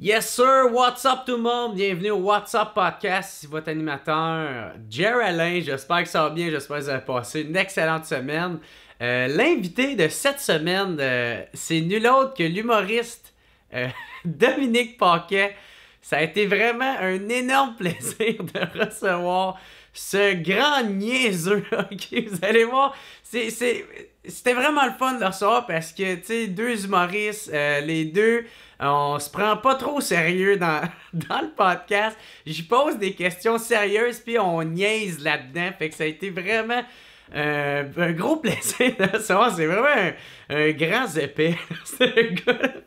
Yes sir, what's up tout le monde? Bienvenue au What's Up Podcast, c'est votre animateur Jerry Alain, j'espère que ça va bien, j'espère que vous avez passé une excellente semaine. L'invité de cette semaine, c'est nul autre que l'humoriste Dominique Paquet. Ça a été vraiment un énorme plaisir de recevoir ce grand niaiseux, ok? Vous allez voir, c'était vraiment le fun de le recevoir parce que, tu sais, deux humoristes, les deux, on se prend pas trop au sérieux dans le podcast. J'y pose des questions sérieuses puis on niaise là-dedans. Fait que ça a été vraiment un gros plaisir de le recevoir. C'est vraiment un grand épais.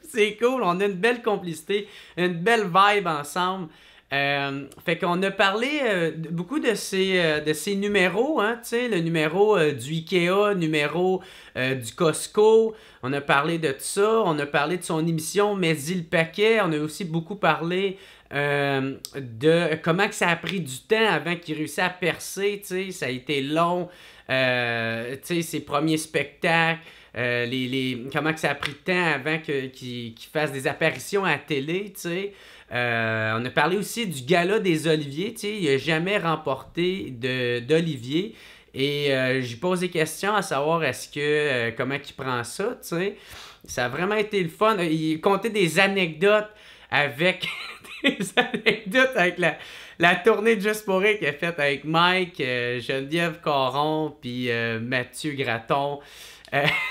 C'est cool, on a une belle complicité, une belle vibe ensemble. Fait qu'on a parlé beaucoup de ces numéros, hein, tu sais, le numéro du Ikea, numéro du Costco, on a parlé de tout ça, on a parlé de son émission Mets-y le paquet, on a aussi beaucoup parlé de comment que ça a pris du temps avant qu'il réussisse à percer, tu sais, ça a été long, tu sais, ses premiers spectacles. Comment que ça a pris de temps avant qu'il fasse des apparitions à la télé, tu sais. On a parlé aussi du gala des Oliviers, tu sais, il n'a jamais remporté d'Olivier. Et j'ai posé des questions à savoir comment il prend ça, tu sais. Ça a vraiment été le fun. Il comptait des anecdotes avec la tournée de Juste pour rire qu'il a faite avec Mike, Geneviève Caron, puis Mathieu Gratton.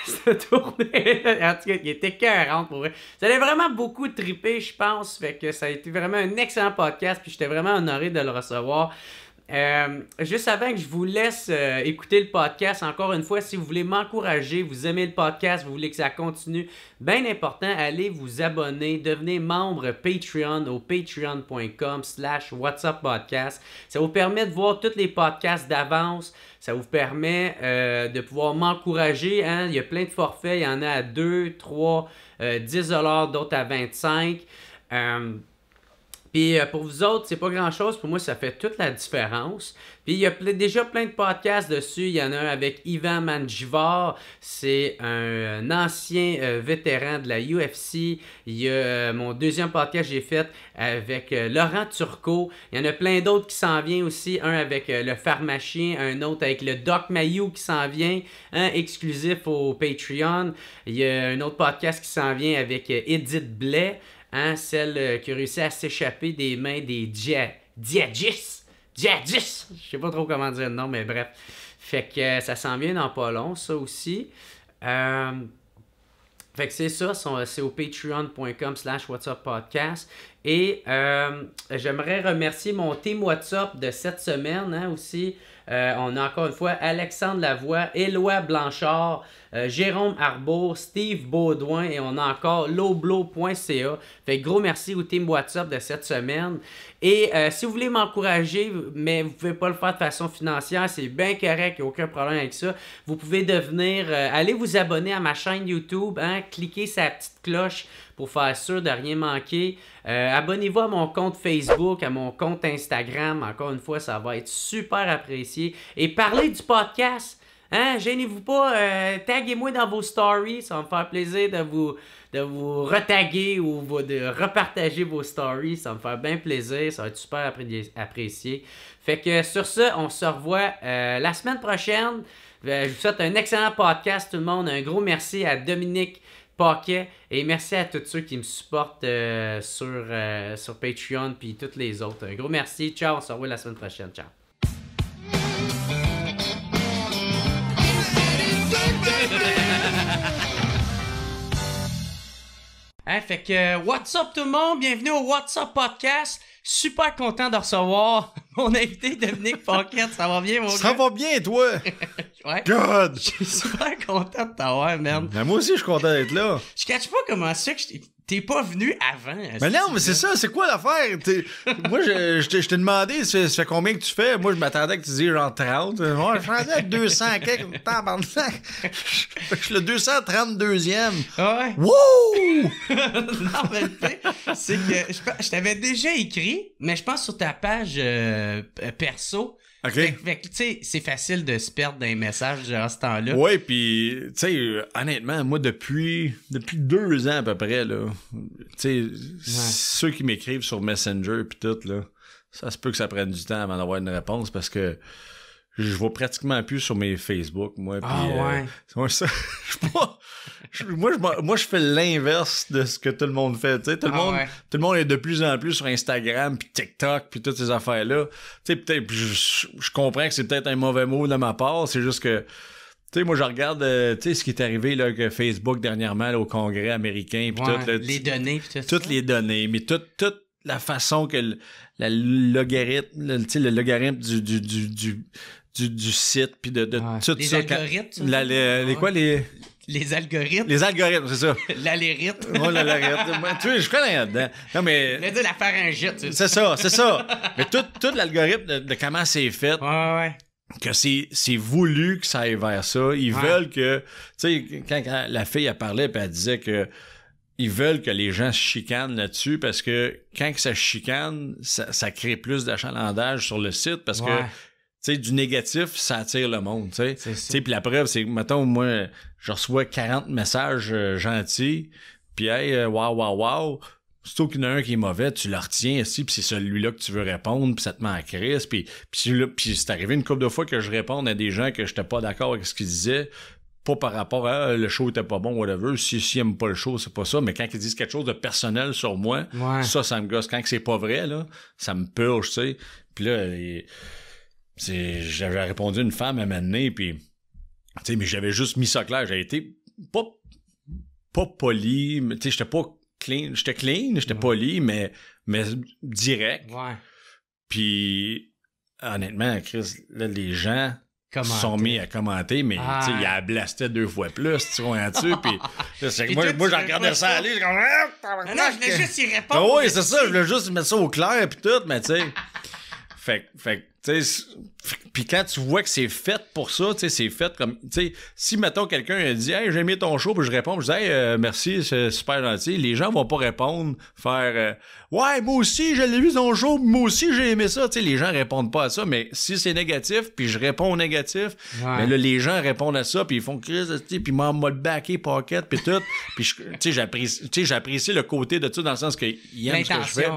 Cette tournée, en tout cas, il était 40 pour vrai. Ça allait vraiment beaucoup triper, je pense. Fait que ça a été vraiment un excellent podcast. Puis j'étais vraiment honoré de le recevoir. Juste avant que je vous laisse écouter le podcast, encore une fois, si vous voulez m'encourager, vous aimez le podcast, vous voulez que ça continue, bien important, allez vous abonner, devenez membre Patreon au patreon.com/whatsuppodcast. Ça vous permet de voir tous les podcasts d'avance, ça vous permet de pouvoir m'encourager, hein? Il y a plein de forfaits, il y en a à 2, 3, 10$, d'autres à 25$. Puis pour vous autres, c'est pas grand-chose. Pour moi, ça fait toute la différence. Puis il y a déjà plein de podcasts dessus. Il y en a un avec Ivan Mangivar. C'est un ancien vétéran de la UFC. Il y a mon deuxième podcast que j'ai fait avec Laurent Turcot. Il y en a plein d'autres qui s'en viennent aussi. Un avec le pharmacien, un autre avec le Doc Mayou qui s'en vient, un exclusif au Patreon. Il y a un autre podcast qui s'en vient avec Edith Blais. Hein, celle qui a réussi à s'échapper des mains des djihadistes. Djihadistes! Je sais pas trop comment dire le nom, mais bref. Fait que ça s'en vient dans pas long, ça aussi. Fait que c'est ça, c'est au patreon.com/whatsuppodcast. Et j'aimerais remercier mon team WhatsApp de cette semaine, hein, aussi. On a encore une fois Alexandre Lavoie, Éloi Blanchard, Jérôme Arbour, Steve Baudouin et on a encore loblo.ca. Fait que gros merci au team WhatsApp de cette semaine. Et si vous voulez m'encourager, mais vous ne pouvez pas le faire de façon financière, c'est bien correct, il n'y a aucun problème avec ça. Vous pouvez devenir, allez vous abonner à ma chaîne YouTube, hein, cliquez sa petite cloche pour faire sûr de rien manquer. Abonnez-vous à mon compte Facebook, à mon compte Instagram. Encore une fois, ça va être super apprécié. Et parlez du podcast. Hein? Gênez-vous pas. Taguez-moi dans vos stories. Ça va me faire plaisir de vous retaguer ou de repartager vos stories. Ça va me faire bien plaisir. Ça va être super apprécié. Fait que sur ça, on se revoit la semaine prochaine. Je vous souhaite un excellent podcast, tout le monde. Un gros merci à Dominique Paquet et merci à tous ceux qui me supportent sur Patreon puis toutes les autres. Un gros merci. Ciao, on se revoit la semaine prochaine. Ciao. Hein, fait que what's up tout le monde? Bienvenue au What's Up Podcast. Super content de recevoir mon invité Dominique Paquet. Ça va bien, mon gars? Ça va bien, toi? Ouais. God! Je suis super content de t'avoir, man. Ben, moi aussi, je suis content d'être là. Je catch pas comment ça que t'es pas venu avant. Mais non, mais c'est ça, c'est quoi l'affaire? Moi, je t'ai demandé, ça fait combien que tu fais? Moi, je m'attendais que tu dises genre 30. Moi, je rendais à 200 quelques. Tabarnak! Je suis le 232e. Ouais. Wouh! Non, mais le fait, c'est que je t'avais déjà écrit, mais je pense sur ta page perso, OK. Fait que, tu sais, c'est facile de se perdre dans les messages durant ce temps-là. Ouais, puis, tu sais, honnêtement, moi, depuis 2 ans à peu près, là, tu sais, ceux qui m'écrivent sur Messenger puis tout, là, ça se peut que ça prenne du temps avant d'avoir une réponse parce que je vais pratiquement plus sur mes Facebook, moi. Ouais, ça, moi, je fais l'inverse de ce que tout le monde fait. Tout le monde est de plus en plus sur Instagram, puis TikTok, puis toutes ces affaires-là. Tu sais, peut-être, je comprends que c'est peut-être un mauvais mot de ma part. C'est juste que, tu sais, moi, je regarde, tu sais, ce qui est arrivé là, avec Facebook dernièrement là, au Congrès américain, puis tout. Là, les données, puis tout toutes ça. les données, mais toute la façon que le logarithme du site puis de tout les ça. Algorithmes, les algorithmes. Les algorithmes, c'est ça. L'algorithme. Oh, l'algorithme. Tu sais, je connais là-dedans. Non, mais. Je veux dire la pharyngite. C'est ça. Mais tout l'algorithme de comment c'est fait. Ouais. Que c'est voulu que ça aille vers ça. Ils veulent que. Tu sais, quand la fille, elle parlait, puis elle disait que. Ils veulent que les gens se chicanent là-dessus parce que quand ça chicane, ça crée plus d'achalandage sur le site parce que, tu sais, du négatif, ça attire le monde, tu sais. Puis la preuve, c'est que, mettons, moi, je reçois 40 messages gentils, puis hey, wow. Surtout qu'il y en a un qui est mauvais, tu le retiens ici, puis c'est celui-là que tu veux répondre, puis ça te met en crise, puis c'est arrivé une couple de fois que je réponde à des gens que j'étais pas d'accord avec ce qu'ils disaient, pas par rapport à le show était pas bon, whatever. Si aiment pas le show, c'est pas ça. Mais quand ils disent quelque chose de personnel sur moi, ça me gosse. Quand c'est pas vrai, là, ça me purge, tu sais. Puis là, j'avais répondu à une femme à un moment donné, puis, tu sais, mais j'avais juste mis ça clair. J'avais été pas poli, mais tu sais, j'étais pas clean. J'étais poli, mais direct. Ouais. Puis, honnêtement, Chris, là, les gens sont mis à commenter, mais tu sais, il a blasté 2 fois plus, tu vois-tu, puis moi je regardais ça aller, je comme non, je voulais juste y répondre. Ah oui, c'est ça, je voulais juste mettre ça au clair puis tout, mais tu sais, fait tu sais, puis quand tu vois que c'est fait pour ça, tu sais, c'est fait comme, tu sais, si mettons quelqu'un a dit hey, j'ai aimé ton show, puis je réponds, je dis hey, merci, c'est super gentil, les gens vont pas répondre, faire ouais, moi aussi je l'ai vu ton show, moi aussi j'ai aimé ça, tu sais, les gens répondent pas à ça, mais si c'est négatif, puis je réponds au négatif, mais là les gens répondent à ça, puis ils font Chris, puis m'en le backé pocket, puis tout, puis tu sais, j'apprécie le côté de ça dans le sens que ils aiment ce que je fais.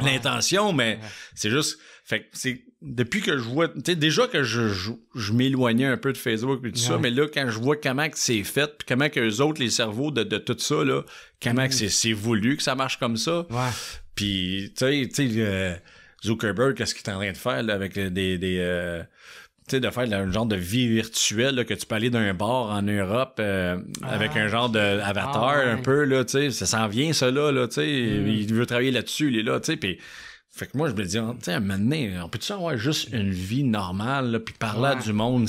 L'intention, mais c'est juste, fait que c'est depuis que je vois, tu sais, déjà que je m'éloignais un peu de Facebook et tout ça, mais là, quand je vois comment que c'est fait, puis comment que eux autres, les cerveaux de tout ça, là, comment que c'est voulu que ça marche comme ça. Puis, tu sais, Zuckerberg, qu'est-ce qu'il est en train de faire, là, avec des tu sais, de faire un genre de vie virtuelle, là, que tu peux aller d'un bar en Europe avec un genre d'avatar un peu, là, tu sais, ça s'en vient, ça, là, tu sais, il veut travailler là-dessus, il est là, tu sais, puis fait que moi, je me dis, tu sais, à un moment donné, on peut-tu avoir juste une vie normale, là, puis parler à du monde?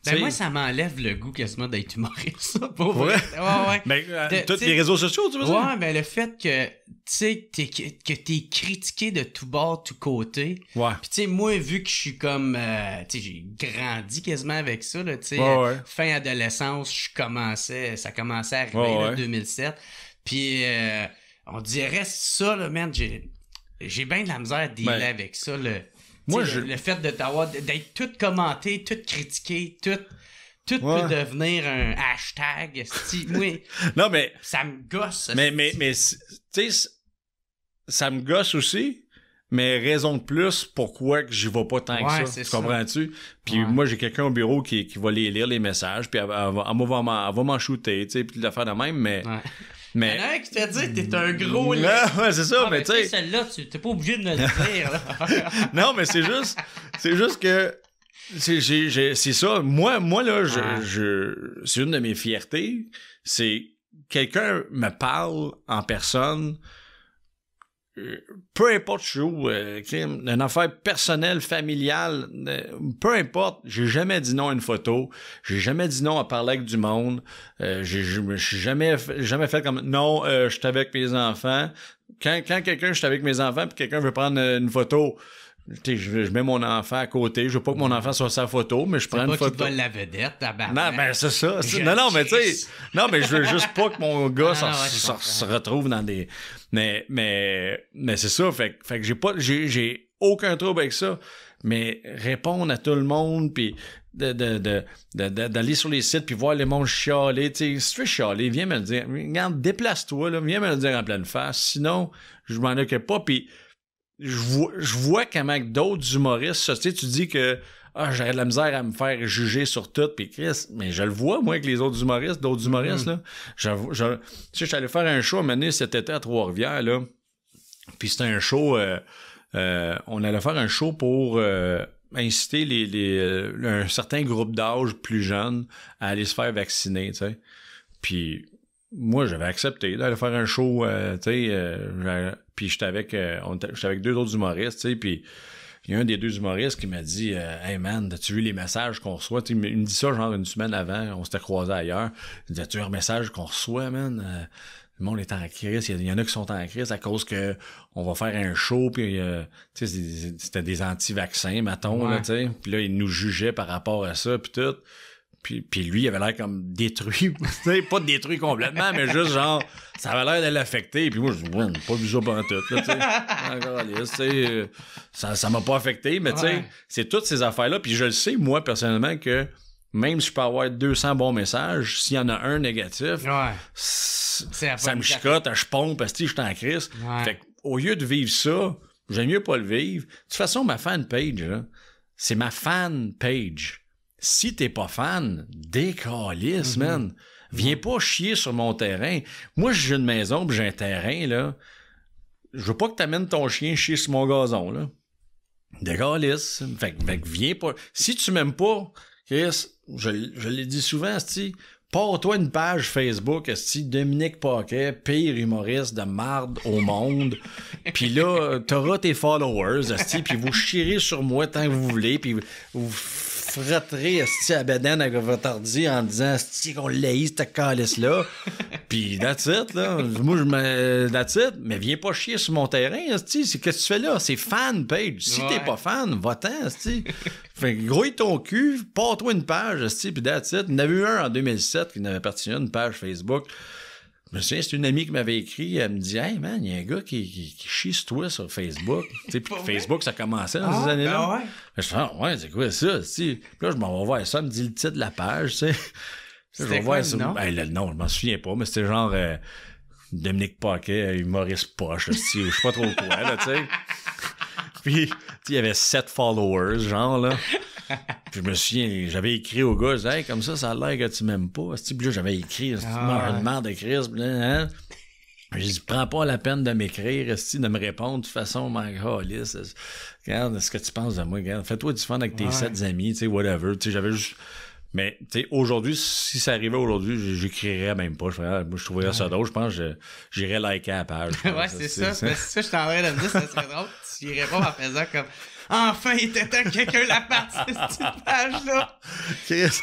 Ben moi, ça m'enlève le goût quasiment d'être humoriste, ça, pour vrai. Ouais. Mais tous les réseaux sociaux, tu veux dire? Ouais, ben le fait que, tu sais, que t'es critiqué de tout bord, tout côté. Ouais. Puis tu sais, moi, vu que je suis comme, tu sais, j'ai grandi quasiment avec ça, là, tu sais, fin adolescence, ça commençait à arriver, là, 2007. Puis on dirait ça, là, man, j'ai bien de la misère à dealer avec ça, le fait de d'être tout commenté, tout critiqué, tout peut devenir un hashtag. Non, mais ça me gosse. Mais tu sais, ça me gosse aussi, mais raison de plus pourquoi que j'y vais pas tant que ça. Tu comprends-tu? Puis moi, j'ai quelqu'un au bureau qui va lire les messages, puis elle va m'en shooter, tu sais, puis l'affaire de même, mais... Mais... Il y en a un qui te dit que t'es un gros lait. Ouais, c'est ça, mais tu sais... Celle-là, t'es pas obligé de me le dire, là. Non, mais c'est juste que... C'est ça. Moi là, c'est une de mes fiertés. C'est quelqu'un me parle en personne... peu importe où, une affaire personnelle, familiale, peu importe, j'ai jamais dit non à une photo, j'ai jamais dit non à parler avec du monde, j'ai jamais fait comme non, je suis avec mes enfants. Quand quelqu'un, je suis avec mes enfants puis quelqu'un veut prendre une photo, je mets mon enfant à côté, je veux pas que mon enfant soit sa photo, mais je prends une photo. C'est pas qu'il vole la vedette, tabarnak. Non, ben c'est ça. Non, mais tu sais, non, mais je veux juste pas que mon gars se retrouve dans des... Mais c'est ça, fait que j'ai aucun trouble avec ça. Mais répondre à tout le monde, puis d'aller sur les sites, puis voir les mondes chialer. Tu sais, si tu veux chialer, viens me le dire. Regarde, déplace-toi, là, viens me le dire en pleine face. Sinon, je m'en occupe pas. Puis je vois comment d'autres humoristes, tu sais, tu dis que j'aurais de la misère à me faire juger sur tout, puis Chris, mais je le vois, moi, avec les autres humoristes, d'autres humoristes, là. Tu sais, je suis allé faire un show à un moment donné cet été à Trois-Rivières, là. Puis c'était un show... on allait faire un show pour inciter un certain groupe d'âge plus jeune à aller se faire vacciner, tu sais. Puis moi, j'avais accepté d'aller faire un show, tu sais, puis j'étais avec deux autres humoristes, tu sais, puis il y a un des deux humoristes qui m'a dit Hey man, as-tu vu les messages qu'on reçoit? T'sais, il me dit ça genre une semaine avant, on s'était croisés ailleurs. Il me dit As-tu vu un message qu'on reçoit, man? Le monde est en crise, il y en a qui sont en crise à cause que on va faire un show, puis tu sais, c'était des anti-vaccins, mettons, là, tu sais. Puis là, il nous jugeait par rapport à ça, puis tout. Puis lui, il avait l'air comme détruit, tu sais, pas détruit complètement, mais juste genre, ça avait l'air de l'affecter. Puis moi, je dis, ouais, pas vu ça pendant tout, là, tu sais. Ça m'a pas affecté, mais tu sais, c'est toutes ces affaires-là. Puis je le sais, moi, personnellement, que même si je peux avoir 200 bons messages, s'il y en a un négatif, ça me chicote, je pompe, parce que je suis en crise. Fait qu'au lieu de vivre ça, j'aime mieux pas le vivre. De toute façon, ma fanpage, là, c'est ma fanpage. Si t'es pas fan, décalisse, man. Viens pas chier sur mon terrain. Moi, j'ai une maison pis j'ai un terrain, là. Je veux pas que t'amènes ton chien chier sur mon gazon, là. Décalisse. Fait que viens pas. Si tu m'aimes pas, Chris, je l'ai dit souvent, asti, pars-toi une page Facebook, asti, Dominique Paquet, pire humoriste de marde au monde. Puis là, t'auras tes followers, asti, puis vous chierez sur moi tant que vous voulez, puis vous frotterez asti à bedaine avec votre ordi en disant asti qu'on laïse cette calice-là. Puis that's it, là. Moi, that's it. Mais viens pas chier sur mon terrain, asti. C'est qu'est-ce que tu fais là? C'est fan page. Si t'es pas fan, va-t'en, asti. Fait que grouille ton cul, pars-toi une page, asti, puis that's it. Il y en avait eu un en 2007 qui n'avait appartenu à une page Facebook. Je me souviens, c'est une amie qui m'avait écrit, elle me dit « Hey man, il y a un gars qui chie sur toi sur Facebook. » Tu sais, puis Facebook, ça commençait dans ces années-là. Ouais. Je fais « Ouais, c'est quoi ça? » Puis là, je m'en vais voir ça, elle me dit le titre de la page, tu sais. C'était quoi le nom? Le nom, je m'en souviens pas, mais c'était genre Dominique Paquet, humoriste poche, je sais pas trop quoi, là, tu sais. Puis, il y avait 7 followers, genre, là. Puis je me souviens, j'avais écrit au gars, je disais, hey, comme ça a l'air que tu m'aimes pas. Puis là, j'avais écrit, une merde de crise. Hein? J'ai dit, prends pas la peine de m'écrire, de me répondre. De toute façon, my God, regarde ce que tu penses de moi. Regarde, fais-toi du fun avec tes 7 amis, tu sais, whatever. Tu sais, j'avais juste. Mais, tu sais, aujourd'hui, si ça arrivait aujourd'hui, j'écrirais même pas. Moi, je trouverais ça drôle. Je pense que j'irais liker la page. Ouais, c'est ça. C'est ça, je suis en train de me dire, ça serait drôle. Tu irais pas en faisant comme. Enfin, il était temps que quelqu'un la parte, cette page-là.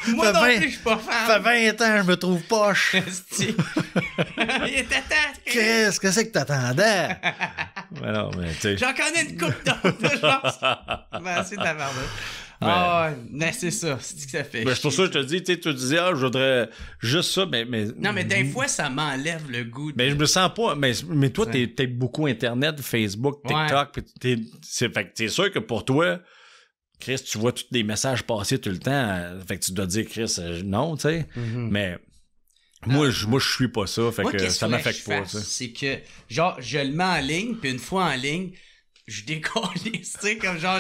Moi non plus, je suis pas fan. Ça fait 20 ans, je me trouve poche. Il était temps. Qu'est-ce que c'est que t'attendais? Mais non, mais tu sais. J'en connais une couple d'autres, genre. Ben, c'est de la merde. Ah, mais c'est ça. C'est ce que ça fait. Ben, c'est pour ça que je te dis, tu sais, tu disais, je voudrais juste ça, mais. Non, mais des fois, ça m'enlève le goût. Mais je me sens pas. Mais toi, t'es peut-être beaucoup Internet, Facebook, TikTok. Ouais. Fait que c'est sûr que pour toi, Chris, tu vois tous les messages passer tout le temps. Fait que tu dois dire, Chris, non, tu sais. Mais. Moi, je suis pas ça. Fait que ça m'affecte pas, tu sais. C'est que, genre, je le mets en ligne, puis une fois en ligne, je décollise, tu sais, comme genre,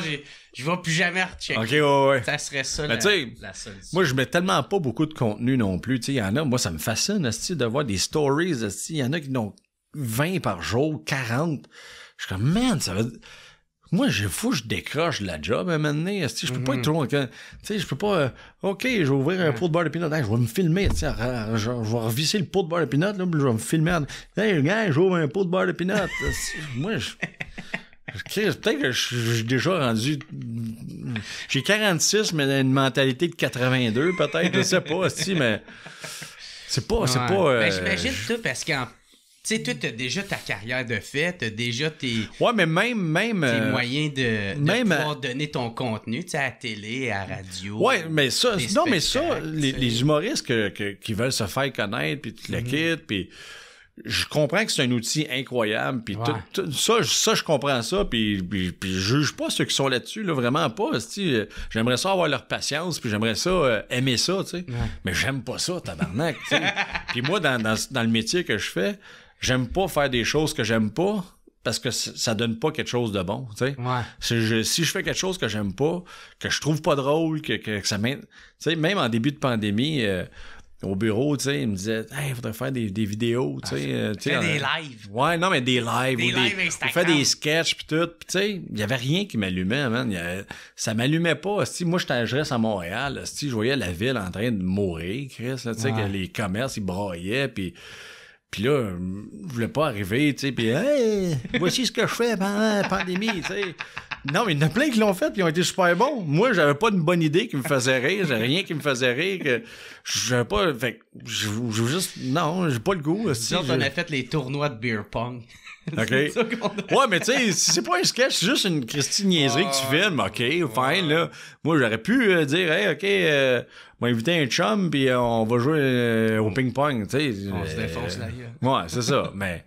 je vais plus jamais rechecker. OK, ouais. Ça serait ça, la solution. Moi, je mets tellement pas beaucoup de contenu non plus, tu sais, il y en a, moi, ça me fascine, de voir des stories, il y en a qui en ont 20 par jour, 40. Je suis comme, man, ça va... Moi, faut que je décroche de la job à un moment donné. Je peux pas être trop... Tu sais, je peux pas... OK, je vais ouvrir un pot de beurre de peanut. Hey, je vais me filmer. Je vais revisser le pot de beurre de peanut. Là, puis je vais me filmer. Hey, gars, j'ouvre un pot de beurre de peanut. Moi, peut-être que je suis déjà rendu... J'ai 46, mais une mentalité de 82, peut-être. Je sais pas, mais... C'est pas... Ben, j'imagine tout, parce qu'en... Tu sais, toi, t'as déjà ta carrière de fait, t'as déjà tes... Ouais, mais même tes moyens de pouvoir donner ton contenu, tu sais, à la télé, à la radio. Ouais, mais ça... Non, mais ça, les humoristes qui veulent se faire connaître, puis tu le quittes, puis... je comprends que c'est un outil incroyable, puis Ouais. tout ça, je comprends ça, puis je juge pas ceux qui sont là-dessus, là, vraiment pas. J'aimerais ça avoir leur patience, puis j'aimerais ça aimer ça, tu sais. Ouais. Mais j'aime pas ça, tabarnak, tu sais. Puis moi, dans le métier que je fais, j'aime pas faire des choses que j'aime pas, parce que ça donne pas quelque chose de bon, tu sais. Ouais. Si je fais quelque chose que j'aime pas, que je trouve pas drôle, que ça m'aide... Tu sais, même en début de pandémie... au bureau, tu sais, il me disait « Hey, il faudrait faire des vidéos, tu sais. Fais des lives. Ouais, non, mais des lives. Des ou lives on Instagram. fait des sketchs pis tout. Pis tu sais, il y avait rien qui m'allumait, man. Ça m'allumait pas. Moi, je reste à Montréal. Je voyais la ville en train de mourir, Chris. Tu sais, que les commerces, ils braillaient, puis là, je voulais pas arriver, tu sais, pis hey, voici ce que je fais pendant la pandémie, tu sais. Non, mais il y en a plein qui l'ont fait, puis ils ont été super bons. Moi, j'avais pas une bonne idée qui me faisait rire, j'avais rien qui me faisait rire, que j'avais pas, fait que je juste, non, j'ai pas le goût. Disons qu'on a fait les tournois de beer pong. OK. C'est ça qu'on a... Ouais, mais tu sais, si c'est pas un sketch, c'est juste une Christine niaiserie que tu filmes, OK, fine, là. Moi, j'aurais pu dire, hey, OK, on va inviter un chum, puis on va jouer au ping-pong, tu sais. On se défonce la gueule. Ouais, c'est ça. mais,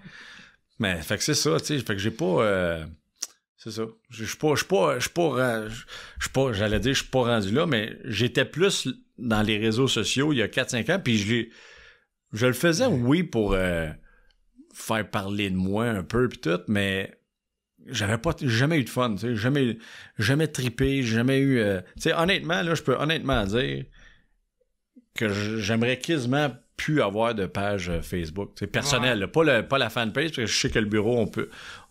fait que c'est ça, tu sais. Fait que j'ai pas. C'est ça. Je suis pas, j'allais dire, je suis pas rendu là, mais j'étais plus dans les réseaux sociaux il y a 4-5 ans, puis je le faisais, oui, pour faire parler de moi un peu, puis tout, mais j'ai jamais eu de fun, tu sais, jamais trippé, jamais eu, tu sais, honnêtement, là, je peux honnêtement dire que j'aimerais quasiment plus avoir de page Facebook, c'est personnel, là, pas la fanpage, parce que je sais que le bureau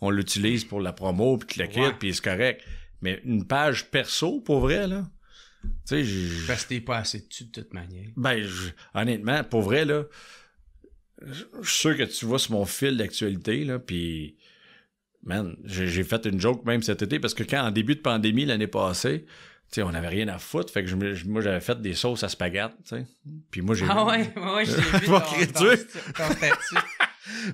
on l'utilise pour la promo puis le kit, puis c'est correct, mais une page perso pour vrai là, tu sais, Parce que t'es pas assez dessus de toute manière. ben honnêtement pour vrai là, je suis sûr que tu vois sur mon fil d'actualité là, puis man, j'ai fait une joke même cet été parce que quand en début de pandémie l'année passée, tu sais, on n'avait rien à foutre, fait que moi, j'avais fait des sauces à spaghetti, tu sais. Puis moi, j'ai Ah ouais, j'ai vu Mon ton statut.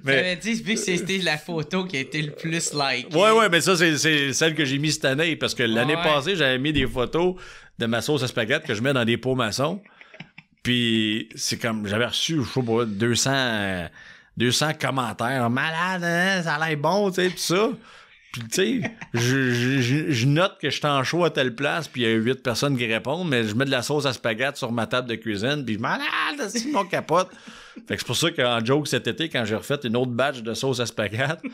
Mais- T'avais dit, vu que c'était la photo qui a été le plus likée. Ouais, mais ça, c'est celle que j'ai mis cette année, parce que l'année Ouais. passée, j'avais mis des photos de ma sauce à spaghetti que je mets dans des pots maçons. Puis c'est comme, j'avais reçu, je sais pas, 200 commentaires. Malade, hein, ça a l'air bon, tu sais, pis ça. Puis tu sais, je note que je suis en show à telle place, puis il y a 8 personnes qui répondent, mais je mets de la sauce à spaghetti sur ma table de cuisine, puis je malade, c'est mon capote. Fait que c'est pour ça qu'en joke cet été, quand j'ai refait une autre batch de sauce à spaghetti,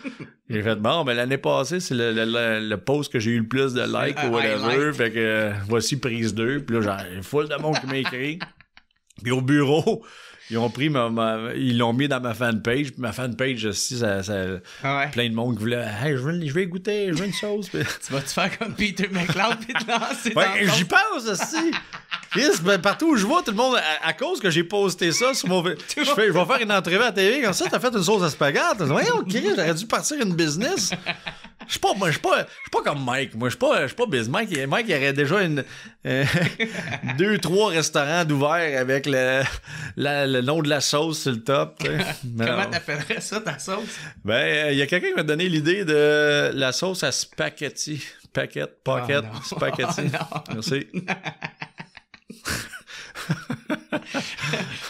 j'ai fait bon, ben l'année passée, c'est le post que j'ai eu le plus de likes ou whatever. highlight. Fait que voici prise 2. Puis là, j'ai full de monde qui m'a écrit. Puis au bureau, ils ont pris ils l'ont mis dans ma fanpage. Puis ma fanpage aussi, ça Ah ouais. plein de monde qui voulait hey, je vais goûter, je veux une sauce. Puis- Tu vas-te faire comme Peter McLeod pis te lancer dans Ouais, le j'y fond? pense aussi. Chris, ben, partout où je vois, tout le monde, à cause que j'ai posté ça sur mon... je vais faire une entrevue à la télé, comme ça, t'as fait une sauce à spaghetti. Ouais, ok, j'aurais dû partir une business. Je suis pas comme Mike. Moi, je suis pas business. Mike, il aurait déjà 2-3 restaurants d'ouvert avec le nom de la sauce sur le top. tu sais. Mais Comment non. t'appellerais ça, ta sauce? Ben, il y a quelqu'un qui m'a donné l'idée de la sauce à spaghetti. Pocket, Oh non. spaghetti. Oh non. Merci.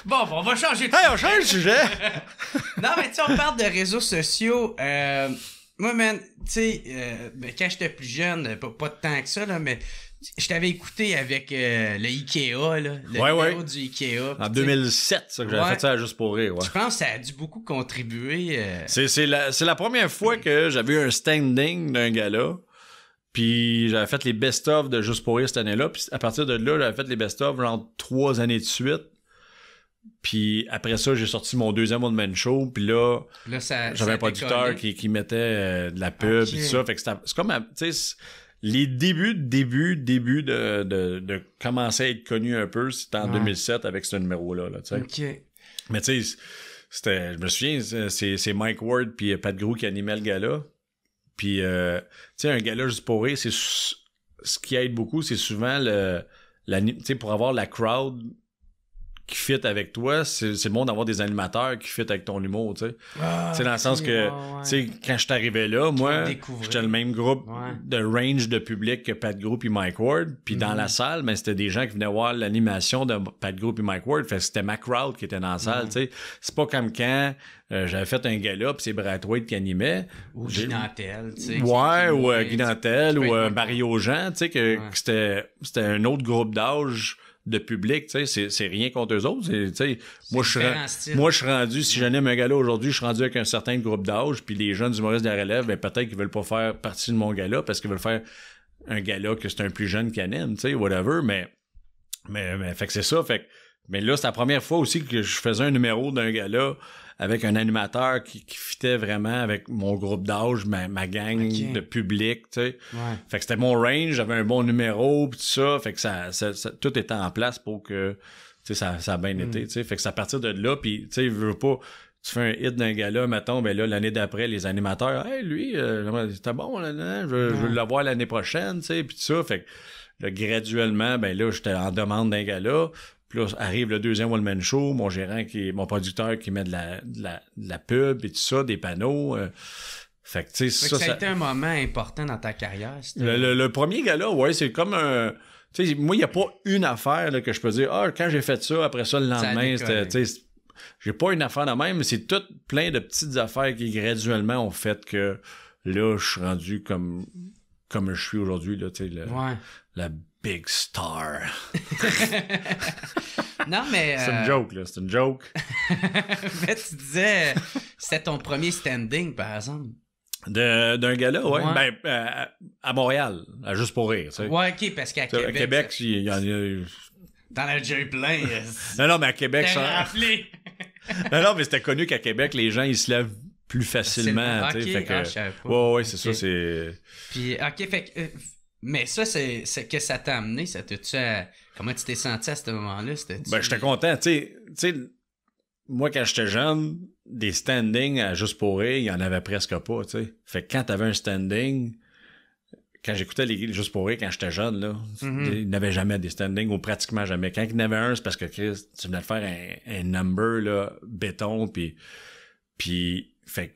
Bon, on va changer de Hey, on change de sujet! Non, mais tu sais, on parle de réseaux sociaux. Moi, man, tu sais, quand j'étais plus jeune, pas de temps que ça, là, mais je t'avais écouté avec le Ikea, là, le numéro du Ikea. En puis, tu sais, 2007, ça, que j'avais Ouais. fait ça juste pour rire, ouais. je pense que ça a dû beaucoup contribuer. C'est la première fois que j'avais eu un standing d'un gala. Puis j'avais fait les best-of de Juste pour rire cette année-là. Puis à partir de là, j'avais fait les best-of genre 3 années de suite. Puis après ça, j'ai sorti mon deuxième one-man show. Puis là, Là, ça, j'avais ça un producteur décollait. qui mettait de la pub Ok. et tout ça. Fait que c'est comme, tu sais, les débuts de commencer à être connu un peu, c'était en Ouais. 2007 avec ce numéro-là, là, tu sais. OK. Mais tu sais, je me souviens, c'est Mike Ward puis Pat Grou qui animait le gala. Puis, tu sais, un gala juste pour rire, ce qui aide beaucoup, c'est souvent tu sais, pour avoir la crowd qui fit avec toi, c'est bon d'avoir des animateurs qui fit avec ton humour, tu sais. C'est dans le sens que, tu sais, quand je suis arrivé là, moi, j'étais le même groupe de range de public que Pat Group et Mike Ward, puis dans la salle, ben, c'était des gens qui venaient voir l'animation de Pat Group et Mike Ward, fait que c'était ma crowd qui était dans la salle, tu sais. C'est pas comme quand j'avais fait un gala pis c'est Brad Wade qui animait. Ou Guy Nantel, tu sais. Ouais, ou Guy Nantel, ou Mario Jean, tu sais, que c'était un autre groupe d'âge de public, tu sais, c'est rien contre eux autres. Tu sais, moi, je suis rendu, si j'anime un gala aujourd'hui, je suis rendu avec un certain groupe d'âge, puis les jeunes humoristes de la relève, ben, peut-être qu'ils veulent pas faire partie de mon gala parce qu'ils veulent faire un gala que c'est un plus jeune qui anime, tu sais, whatever, mais fait que c'est ça, fait que, mais là, c'est la première fois aussi que je faisais un numéro d'un gala avec un animateur qui fitait vraiment avec mon groupe d'âge, ma gang de public, tu sais. Ouais. Fait que c'était mon range, j'avais un bon numéro, pis tout ça, fait que ça tout était en place pour que, tu sais, ça a bien été, tu sais. Fait que c'est à partir de là, pis, tu sais, je veux pas, tu fais un hit d'un gala, mettons, ben là, l'année d'après, les animateurs, hey, lui, c'était bon, là, je veux l'avoir l'année prochaine, tu sais, pis tout ça, fait que, là, graduellement, ben là, j'étais en demande d'un gala. Puis là, arrive le deuxième one-man show, mon gérant, mon producteur qui met de la pub et tout ça, des panneaux. Fait que, tu sais, ça a été un moment important dans ta carrière. Le premier gala, ouais, c'est comme un... Tu sais, moi, il n'y a pas une affaire là, que je peux dire, quand j'ai fait ça, après ça, le lendemain, c'était... Tu sais, j'ai pas une affaire de même, mais c'est tout plein de petites affaires qui, graduellement, ont fait que là, je suis rendu comme je suis aujourd'hui, là, tu sais, la big star. Non, mais... C'est une joke, là. C'est une joke. Mais tu disais, c'était ton premier standing, par exemple. D'un gala, ouais. Ben, à Montréal, à Juste pour rire, tu sais. Ouais, OK, parce qu'à Québec... À Québec, il y en a... T'en as déjà eu plein. Non, mais à Québec... rappelé. Non, mais c'était connu qu'à Québec, les gens, ils se lèvent plus facilement, tu sais. Fait que... je savais pas. Ouais, c'est ça, c'est... Puis, OK, fait que... mais ça, c'est que ça t'a amené, ça t'a-tu comment tu t'es senti à ce moment-là? Ben, j'étais content, tu sais, moi, quand j'étais jeune, des standings à Juste pour rire, il y en avait presque pas, tu sais. Fait que quand t'avais un standing, quand j'écoutais les Juste pour rire quand j'étais jeune, là, il n'avait jamais des standings, ou pratiquement jamais. Quand il y en avait un, c'est parce que, Chris, tu venais de faire un number, là, béton, puis fait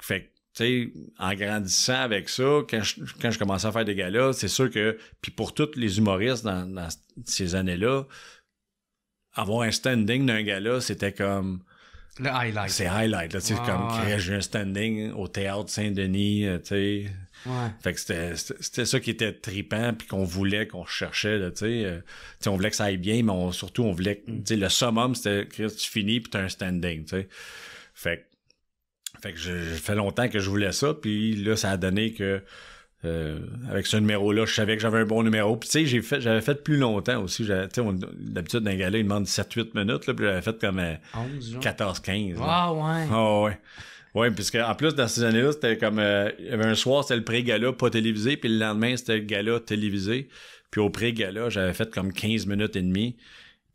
tu sais, en grandissant avec ça, quand je commençais à faire des galas, c'est sûr que, puis pour tous les humoristes dans ces années-là, avoir un standing d'un gala, c'était comme... Le highlight. C'est highlight, là, tu sais, comme, j'ai un standing au Théâtre Saint-Denis, tu sais. Ouais. Fait que c'était ça qui était trippant, puis qu'on cherchait, là, tu sais. On voulait que ça aille bien, mais surtout, on voulait, tu sais, le summum, c'était, tu finis, puis t'as un standing, tu sais. Fait que ça fait longtemps que je voulais ça, puis là, ça a donné que avec ce numéro-là, je savais que j'avais un bon numéro. Puis tu sais, j'avais fait plus longtemps aussi. D'habitude, dans un gala, il demande 7-8 minutes, là, puis j'avais fait comme 14-15. Ah ouais. Oh, ouais. Ouais, puisque en plus, dans ces années-là, c'était comme... il y avait un soir, c'était le pré-gala pas télévisé, puis le lendemain, c'était le gala télévisé. Puis au pré-gala, j'avais fait comme 15 minutes et demie.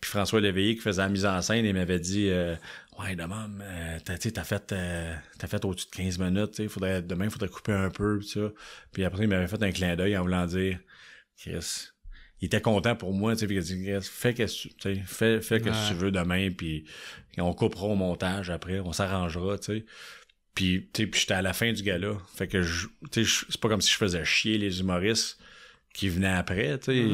Puis François Léveillé, qui faisait la mise en scène, il m'avait dit ouais, demain, t'as fait au-dessus de 15 minutes, demain, il faudrait couper un peu, pis ça. Puis après, il m'avait fait un clin d'œil en voulant dire, Chris, il était content pour moi, puis il a dit, Chris, fais ce que tu veux demain, puis on coupera au montage après, on s'arrangera, tu sais. Puis j'étais à la fin du gala. Fait que, c'est pas comme si je faisais chier les humoristes qui venaient après, tu sais.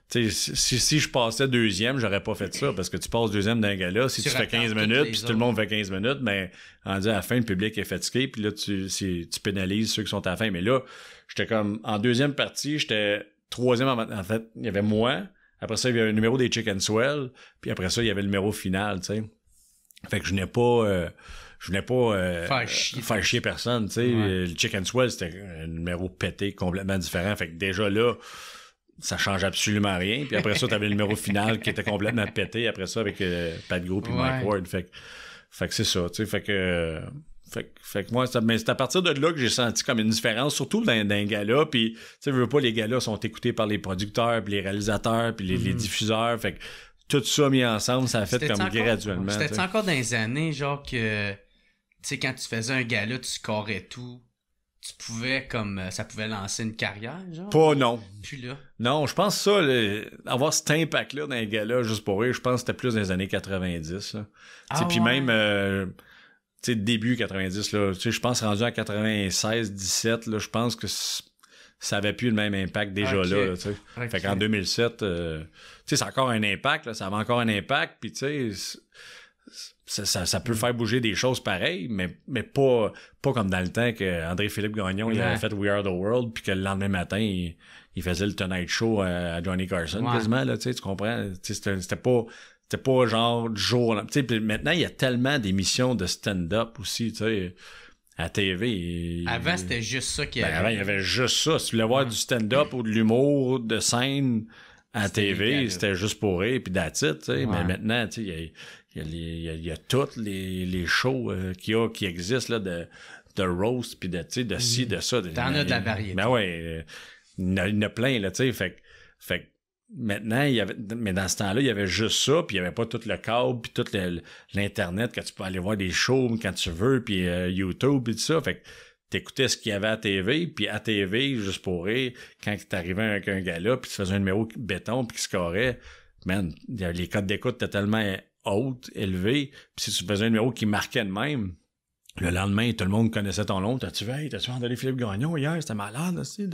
T'sais, si je passais deuxième, j'aurais pas fait ça, parce que tu passes deuxième d'un gala, si tu fais 15 minutes, puis tout le monde fait 15 minutes, ben, rendu à la fin, le public est fatigué, puis là, tu pénalises ceux qui sont à la fin. Mais là, j'étais comme, en deuxième partie, j'étais troisième, en fait, il y avait moi, après ça, il y avait le numéro des Chicken Swell, puis après ça, il y avait le numéro final, tu sais. Fait que je venais pas faire chier personne, tu sais. Ouais. Le Chicken Swell, c'était un numéro pété complètement différent, fait que déjà là, ça change absolument rien. Puis après ça, t'avais le numéro final qui était complètement pété. Après ça, avec Pat Group et Mike Ward. Fait que c'est ça, tu sais. Fait que moi, c'est à partir de là que j'ai senti comme une différence, surtout dans un gala. Puis, tu sais, veux pas, les galas sont écoutés par les producteurs, puis les réalisateurs, puis les diffuseurs. Fait que tout ça mis ensemble, ça a fait comme graduellement. C'était encore dans les années, genre que, tu sais, quand tu faisais un gala, tu scorais tout. tu pouvais, comme, ça pouvait lancer une carrière, genre? Pas non. Puis là. Non, je pense ça, avoir cet impact-là dans les gars-là, juste pour rire, je pense que c'était plus dans les années 90. Là. Puis même, tu sais, début 90, là, tu sais, je pense rendu en 96, 17, là, je pense que ça avait plus le même impact déjà là, tu sais. Fait qu'en 2007, tu sais, c'est encore un impact, là, ça avait encore un impact, puis tu sais, ça peut faire bouger des choses pareilles, mais pas comme dans le temps que André-Philippe Gagnon, il avait fait We Are the World, puis que le lendemain matin, il faisait le Tonight Show à Johnny Carson, quasiment, là, tu sais, tu comprends? Tu sais, c'était pas genre du jour, tu sais, maintenant, il y a tellement d'émissions de stand-up aussi, tu sais, à TV. Avant, c'était juste ça qu'il y avait. Avant, il y avait juste ça. Si tu voulais voir du stand-up ou de l'humour, de scène à TV, c'était juste pour rire, puis that's it, tu sais. Mais maintenant, tu sais, il y a toutes les shows qui existent, là, de roast, puis de ci, de ça. T'en as de la variété. Ben ouais, il y en a plein, là, tu sais. Fait maintenant, mais dans ce temps-là, il y avait juste ça, puis il n'y avait pas tout le câble, puis tout l'Internet, que tu peux aller voir des shows quand tu veux, puis YouTube, puis tout ça. Fait que t'écoutais ce qu'il y avait à TV, puis à TV, juste pour rire, quand t'arrivais avec un gars-là, puis tu faisais un numéro béton, puis qui scorait, man, les codes d'écoute étaient tellement hautes, élevées, puis si tu faisais un numéro qui marquait de même, le lendemain, tout le monde connaissait ton nom. T'as-tu vu André-Philippe Gagnon hier? C'était malade, aussi.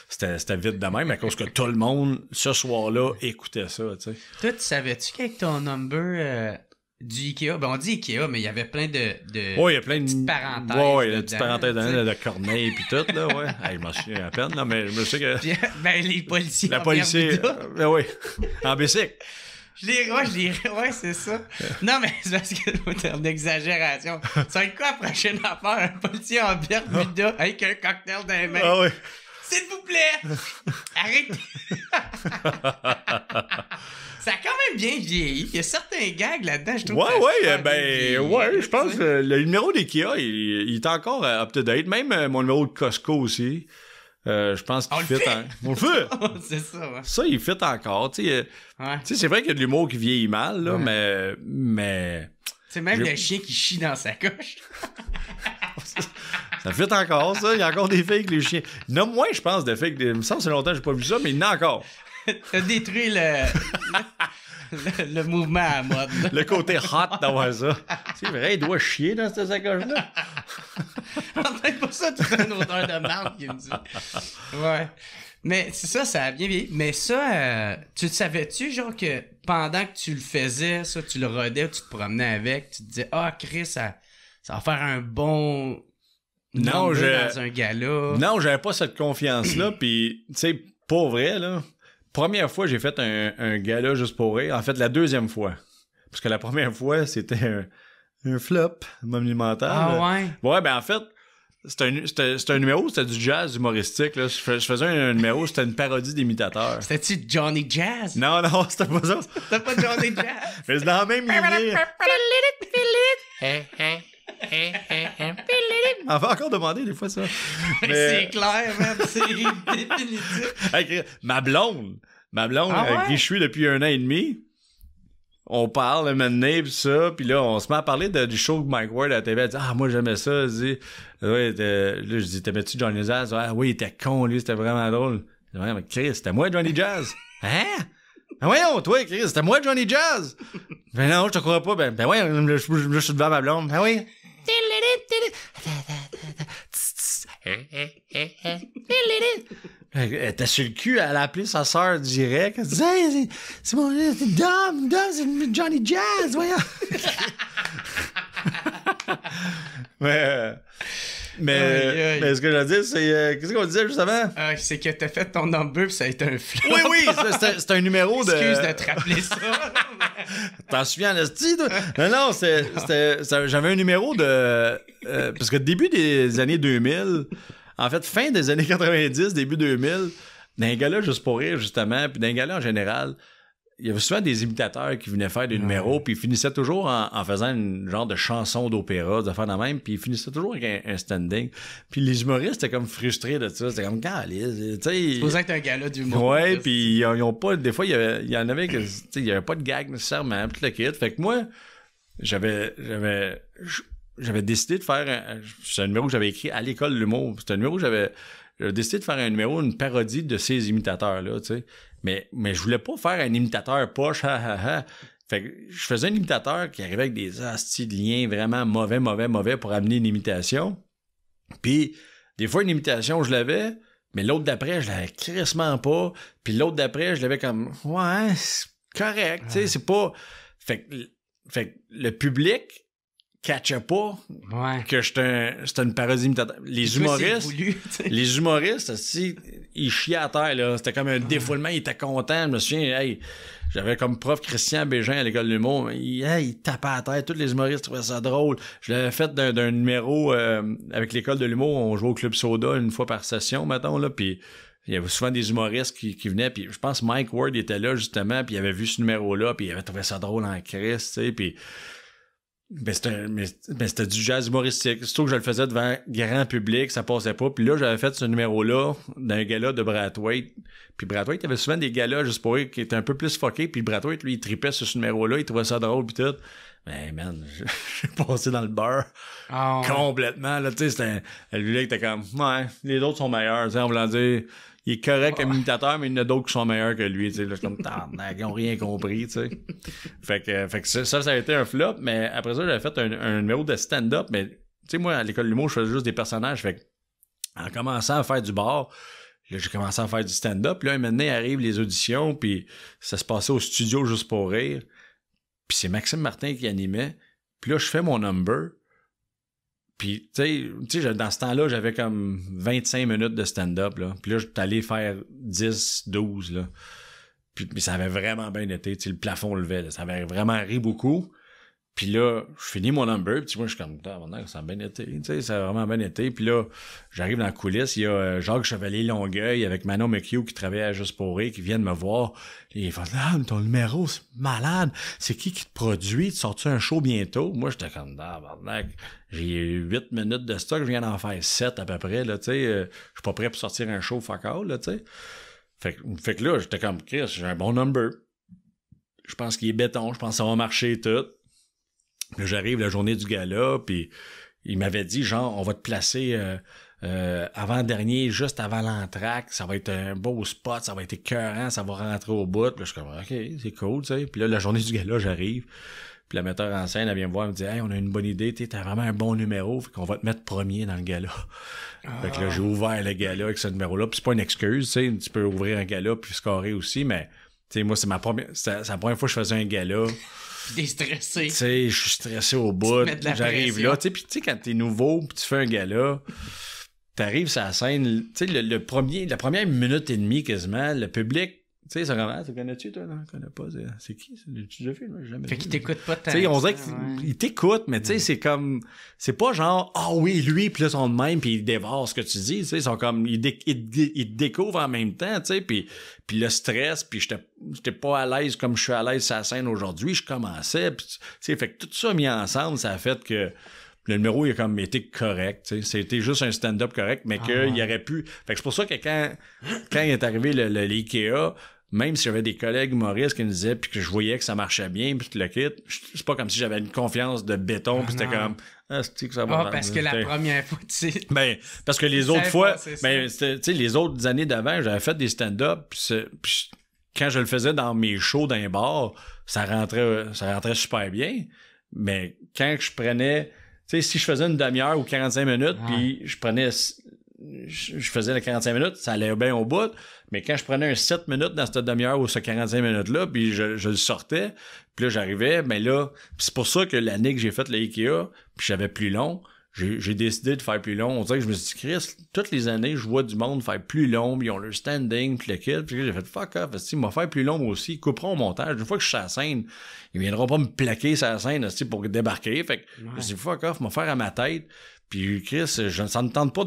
C'était vite de même, à cause que tout le monde, ce soir-là, écoutait ça, tu sais. Toi, tu savais-tu qu'avec ton number du Ikea, ben on dit Ikea, mais il y avait plein de ouais, il y a plein de petites parenthèses. Ouais, il y a des petites parenthèses de Corneille puis tout, là, ouais. Hey, je m'en souviens à peine, là, mais je me sais que. Puis, ben, les policiers. La police, ben oui. En bicycle. Ouais, c'est ça. Non, mais c'est parce que, en termes d'exagération, ça va être quoi la prochaine affaire? Un policier en Bermuda avec un cocktail dans les mains. Ah oui. S'il vous plaît! Arrêtez! Ça a quand même bien vieilli. Il y a certains gags là-dedans, je trouve. Je pense que le numéro d'IKEA, il est encore up-to-date. Même mon numéro de Costco aussi. Je pense qu'il fit. On le fait! C'est ça, ouais. Ça, il fit encore. Tu sais, c'est vrai qu'il y a de l'humour qui vieillit mal, là, mais... C'est même le chien qui chie dans sa coche. Ça fit encore, ça. Il y a encore des fakes, les chiens. Il y en a moins, je pense, de fakes. Il me semble que c'est longtemps que j'ai pas vu ça, mais il y en a encore. T'as détruit le mouvement à mode. Le côté hot d'avoir ça. C'est vrai, il doit chier dans cette sacoche-là. Peut-être pas ça, tu fais une odeur de marde qui me dit. Ouais. Mais c'est ça, ça a bien vieilli. Mais ça, tu le savais-tu, genre que pendant que tu le faisais, ça, tu le rodais, tu te promenais avec, tu te disais, Chris, ça va faire un bon... Non, dans un gala. Non, j'avais pas cette confiance-là, puis, tu sais, pas vrai, là. Première fois, j'ai fait un gala juste pour rire. En fait, la deuxième fois. Parce que la première fois, c'était un flop monumental. Ah ouais? Ouais, ben en fait, c'était un numéro, c'était du jazz humoristique. Là. Je faisais un numéro, c'était une parodie d'imitateur. C'était-tu Johnny Jazz? Non, c'était pas ça. C'était pas Johnny Jazz? Mais c'est dans la même lignée. On va encore demander des fois ça. Mais... C'est clair, même. C'est définitif. Hey, ma blonde avec qui je suis depuis 1 an et demi, on parle maintenant pis ça, pis là, on se met à parler du show de Mike Ward à la TV. Elle dit, moi j'aimais ça. Elle dit, ouais, là, je dis, t'aimais-tu Johnny Jazz? Ah oui, il était con, lui, c'était vraiment drôle. Je dis, ouais, mais Chris, c'était moi Johnny Jazz. Hein? Ben voyons, toi, Chris, c'était moi Johnny Jazz. Ben non, je te crois pas. Ben ouais, je suis devant ma blonde. Ben oui. Elle était sur le cul, elle a appelé sa sœur direct. Elle disait, hey, c'est mon Dom, c'est Johnny Jazz, voyons. mais ce que je veux dire, c'est. Qu'est-ce qu'on disait juste avant? C'est que t'as fait ton number pis ça a été un flop. Oui, c'était un numéro de. Excuse de te rappeler ça. T'en souviens, Esti, toi? Non, j'avais un numéro de. Parce que début des années 2000, en fait, fin des années 90, début 2000, dans les gars-là, juste pour rire, justement, puis dans les gars-là en général, il y avait souvent des imitateurs qui venaient faire des numéros, puis ils finissaient toujours en faisant une genre de chanson d'opéra, des affaires de même, puis ils finissaient toujours avec un standing. Puis les humoristes étaient comme frustrés de ça. C'était comme, tu sais. C'est supposé être un gars-là d'humour. Ouais, puis ils ont pas. Des fois, il y en avait que, tu sais, il y avait pas de gag nécessairement, puis tout le kit. Fait que moi, j'avais. j'avais décidé de faire c'est un numéro que j'avais écrit à l'école de l'humour. C'est un numéro que j'avais décidé de faire une parodie de ces imitateurs-là, tu sais. Mais je voulais pas faire un imitateur poche, Fait que je faisais un imitateur qui arrivait avec des astis de liens vraiment mauvais pour amener une imitation. Puis, des fois, une imitation, je l'avais, mais l'autre d'après, je l'avais crissement pas. Puis l'autre d'après, je l'avais comme, ouais, c'est correct, tu sais, c'est pas... Fait que le public catchait pas que c'était une parodie imitateur. Les humoristes, aussi, ils chiaient à terre, là. C'était comme un défoulement, ils étaient contents. Je me souviens, j'avais comme prof Christian Bégin à l'école de l'humour. Il tapait à terre. Tous les humoristes trouvaient ça drôle. Je l'avais fait d'un numéro avec l'école de l'humour. On jouait au Club Soda une fois par session, mettons, là. Puis il y avait souvent des humoristes qui venaient. Puis je pense Mike Ward était là, justement. Puis il avait vu ce numéro-là. Puis il avait trouvé ça drôle en Christ, tu sais. Puis... c'était du jazz humoristique. Surtout que je le faisais devant grand public, ça passait pas. Puis là, j'avais fait ce numéro-là d'un gala de Brathwaite. Puis Brathwaite, il y avait souvent des galas juste pour eux qui étaient un peu plus fuckés. Puis Brathwaite, lui, il tripait sur ce numéro-là, il trouvait ça drôle pis tout. Mais man, j'ai passé dans le beurre complètement. Là, tu sais, lui là, il était comme, ouais, les autres sont meilleurs. Tu sais, on voulait dire, il est correct comme imitateur, mais il y en a d'autres qui sont meilleurs que lui. Tu sais, là, je suis comme, ils ont rien compris, tu sais. Fait que ça a été un flop. Mais après ça, j'avais fait un numéro de stand-up. Mais tu sais, moi, à l'école de l'humour, je faisais juste des personnages. Fait que, en commençant à faire du bar, là, j'ai commencé à faire du stand-up. Là, maintenant, arrivent les auditions, puis ça se passait au studio Juste pour rire. Puis c'est Maxime Martin qui animait. Puis là, je fais mon number. Puis, tu sais, dans ce temps-là, j'avais comme 25 minutes de stand-up, là. Puis là, j'étais allé faire 10, 12, là. Puis ça avait vraiment bien été. Tu sais, le plafond levait, là. Ça avait vraiment ri beaucoup. Puis là, je finis mon number, puis moi, je suis comme, ça a bien été, tu sais, ça a vraiment bien été. Puis là, j'arrive dans la coulisse, il y a Jacques Chevalier-Longueuil avec Manon McHugh qui travaillait à Juste pour rire, qui viennent me voir. Et ils font, ton numéro, c'est malade. C'est qui te produit? Tu sors-tu un show bientôt? Moi, j'étais comme, j'ai 8 minutes de stock, je viens d'en faire 7 à peu près, là, tu sais. Je suis pas prêt pour sortir un show fuck all, là, tu sais. Fait que là, j'étais comme, Chris, j'ai un bon number. Je pense qu'il est béton, je pense que ça va marcher tout. Là, j'arrive la journée du gala, puis il m'avait dit, genre, on va te placer avant-dernier, juste avant l'entracte, ça va être un beau spot, ça va être écœurant, ça va rentrer au bout. Puis là, je suis comme, OK, c'est cool, tu sais. Puis là, la journée du gala, j'arrive, puis la metteur en scène, elle vient me voir, elle me dit, hey, on a une bonne idée, t'as vraiment un bon numéro, fait qu'on va te mettre premier dans le gala. Fait que là, j'ai ouvert le gala avec ce numéro-là, puis c'est pas une excuse, tu sais, tu peux ouvrir un gala puis scorer aussi, mais, tu sais, moi, c'est la première fois que je faisais un gala. T'es stressé. Tu sais, je suis stressé au bout. J'arrive là. Tu sais, puis tu sais, quand t'es nouveau, pis tu fais un gala, t'arrives sur la scène, tu sais, la première minute et demie quasiment, le public, tu sais, ça commence. Tu connais-tu, toi? Non, je connais pas. C'est qui? Tu déjà fait? Moi, j'ai jamais fait vu. qu'il t'écoute pas tant. Tu sais, on dirait qu'il t'écoute, mais tu sais, c'est comme, c'est pas genre, oui, lui, pis là, ils sont de même, pis ils dévorent ce que tu dis, tu sais, ils sont comme, ils te découvrent en même temps, tu sais, pis le stress, puis j'étais pas à l'aise comme je suis à l'aise sur la scène aujourd'hui, je commençais, pis tu sais, fait que tout ça mis ensemble, ça a fait que le numéro, il a comme été correct, tu sais, c'était juste un stand-up correct, mais qu'il aurait pu, fait que c'est pour ça que quand il est arrivé l'IKEA, même si j'avais des collègues humoristes qui me disaient puis que je voyais que ça marchait bien puis tout le kit, c'est pas comme si j'avais une confiance de béton puis c'était comme c'est que ça va parce que la première fois tu sais parce que les autres fois tu sais les autres années d'avant j'avais fait des stand-up puis quand je le faisais dans mes shows dans les bars ça rentrait super bien, mais quand je prenais tu sais si je faisais une demi-heure ou 45 minutes puis je faisais les 45 minutes, ça allait bien au bout, mais quand je prenais un 7 minutes dans cette demi-heure ou ce 45 minutes-là, puis je le sortais, puis là, j'arrivais, mais là, c'est pour ça que l'année que j'ai fait le IKEA, puis j'avais plus long, j'ai décidé de faire plus long. On dirait que je me suis dit, Chris, toutes les années, je vois du monde faire plus long, puis ils ont leur standing, puis le kit, puis j'ai fait fuck off, ils m'ont fait plus long moi aussi, ils couperont au montage. Une fois que je suis à la scène, ils viendront pas me plaquer sur la scène pour débarquer. Fait que je me suis dit, fuck off, m'en faire à ma tête. Puis Chris, ça me tente pas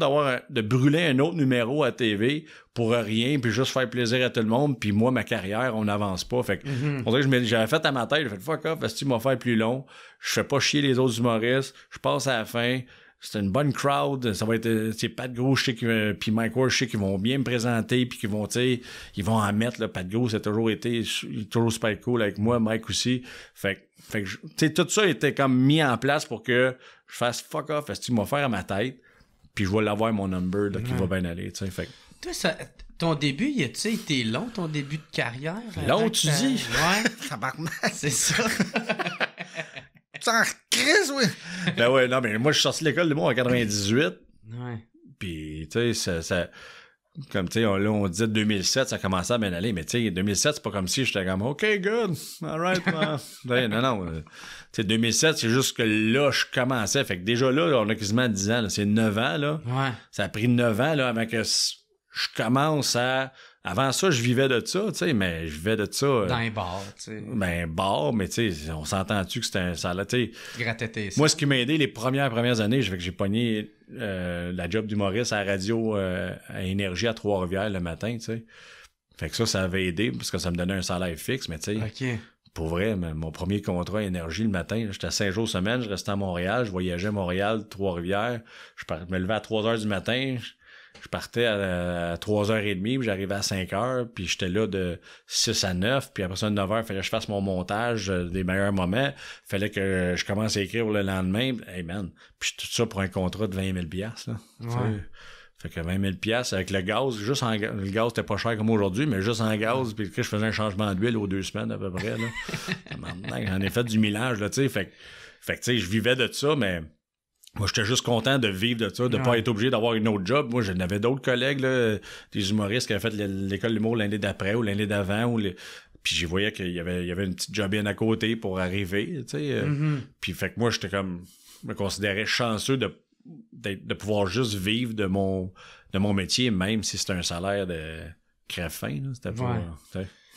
de brûler un autre numéro à TV pour rien, puis juste faire plaisir à tout le monde, puis moi, ma carrière, on n'avance pas. Fait que, on dirait que j'avais fait à ma tête, j'ai fait fuck off, parce que tu m'as fait plus long, je fais pas chier les autres humoristes, je passe à la fin, c'est une bonne crowd. Ça va être, c'est Pat Gros, je sais puis Mike Ward, je sais qu'ils vont bien me présenter, puis qu'ils vont, tu sais, ils vont en mettre, là. Pat Gros, ça a toujours été, toujours super cool avec moi, Mike aussi. Fait que, tu sais, tout ça était comme mis en place pour que je fasse fuck off, est-ce que tu m'as fait à ma tête, puis je vais l'avoir mon number, là, qui va bien aller, tu sais. Fait que... Toi, ton début, il a-tu été long, ton début de carrière? Long, tu dis? Ouais. Tabarnak. C'est ça. T'en crise, oui. Ben ouais, non, mais moi, je suis sorti de l'école de moi en 98. Ouais. Puis, tu sais, ça comme, tu sais, on disait 2007, ça commençait à bien aller, mais tu sais, 2007, c'est pas comme si j'étais comme, OK, good, all right, non. Tu sais, 2007, c'est juste que là, je commençais. Fait que déjà là, on a quasiment 10 ans, là, c'est 9 ans, là. Ouais. Ça a pris 9 ans, là, avant que je commence à... Avant ça, je vivais de ça, tu sais, mais je vivais de ça... Dans les bars, tu sais. Ben, bar, mais tu sais, on s'entend-tu que c'était un salaire, tu sais... Gratter tes Moi, ce qui m'a aidé les premières années, j'ai pogné la job d'humoriste à la radio à Énergie à Trois-Rivières le matin, tu sais. Fait que ça avait aidé, parce que ça me donnait un salaire fixe, mais tu sais... OK. Pour vrai, mon premier contrat à Énergie le matin, j'étais à 5 jours semaine, je restais à Montréal, je voyageais à Montréal, Trois-Rivières, je me levais à 3h du matin... Je partais à 3h30, puis j'arrivais à 5h, puis j'étais là de 6 à 9, puis après ça, 9h, il fallait que je fasse mon montage des meilleurs moments. Fallait que je commence à écrire le lendemain. Hey man, puis tout ça pour un contrat de 20 000 $, là. Ouais. Fait que 20 000 $, avec le gaz, le gaz était pas cher comme aujourd'hui, mais juste en gaz, puis je faisais un changement d'huile aux 2 semaines à peu près, là. J'en ai fait du millage, là, tu sais. Fait que tu sais, je vivais de ça, mais... Moi, j'étais juste content de vivre de ça, de pas être obligé d'avoir une autre job. Moi, j'en avais d'autres collègues, là, des humoristes qui avaient fait l'école de l'humour l'année d'après ou l'année d'avant. Puis j'y voyais qu'il y avait une petite job à côté pour arriver, tu sais. Puis fait que moi, j'étais comme... Je me considérais chanceux de pouvoir juste vivre de mon métier, même si c'était un salaire de crève-faim. C'était pas...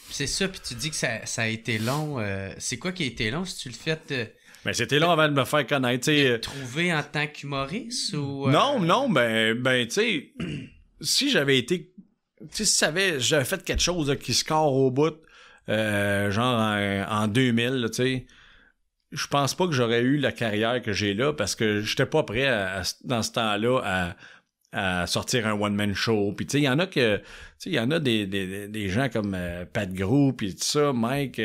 C'est ça, puis tu dis que ça a été long. C'est quoi qui a été long si tu le fais... Mais c'était long avant de me faire connaître, tu sais. Trouvé en tant qu'humoriste ou... Non, ben, tu sais, si j'avais été... Tu sais, si j'avais fait quelque chose là, qui score au bout, genre en 2000, tu sais, je pense pas que j'aurais eu la carrière que j'ai là parce que j'étais pas prêt dans ce temps-là à sortir un one-man show. Puis, tu sais, il y en a que... Tu sais, il y en a des gens comme Pat Gros, puis tout ça, Mike,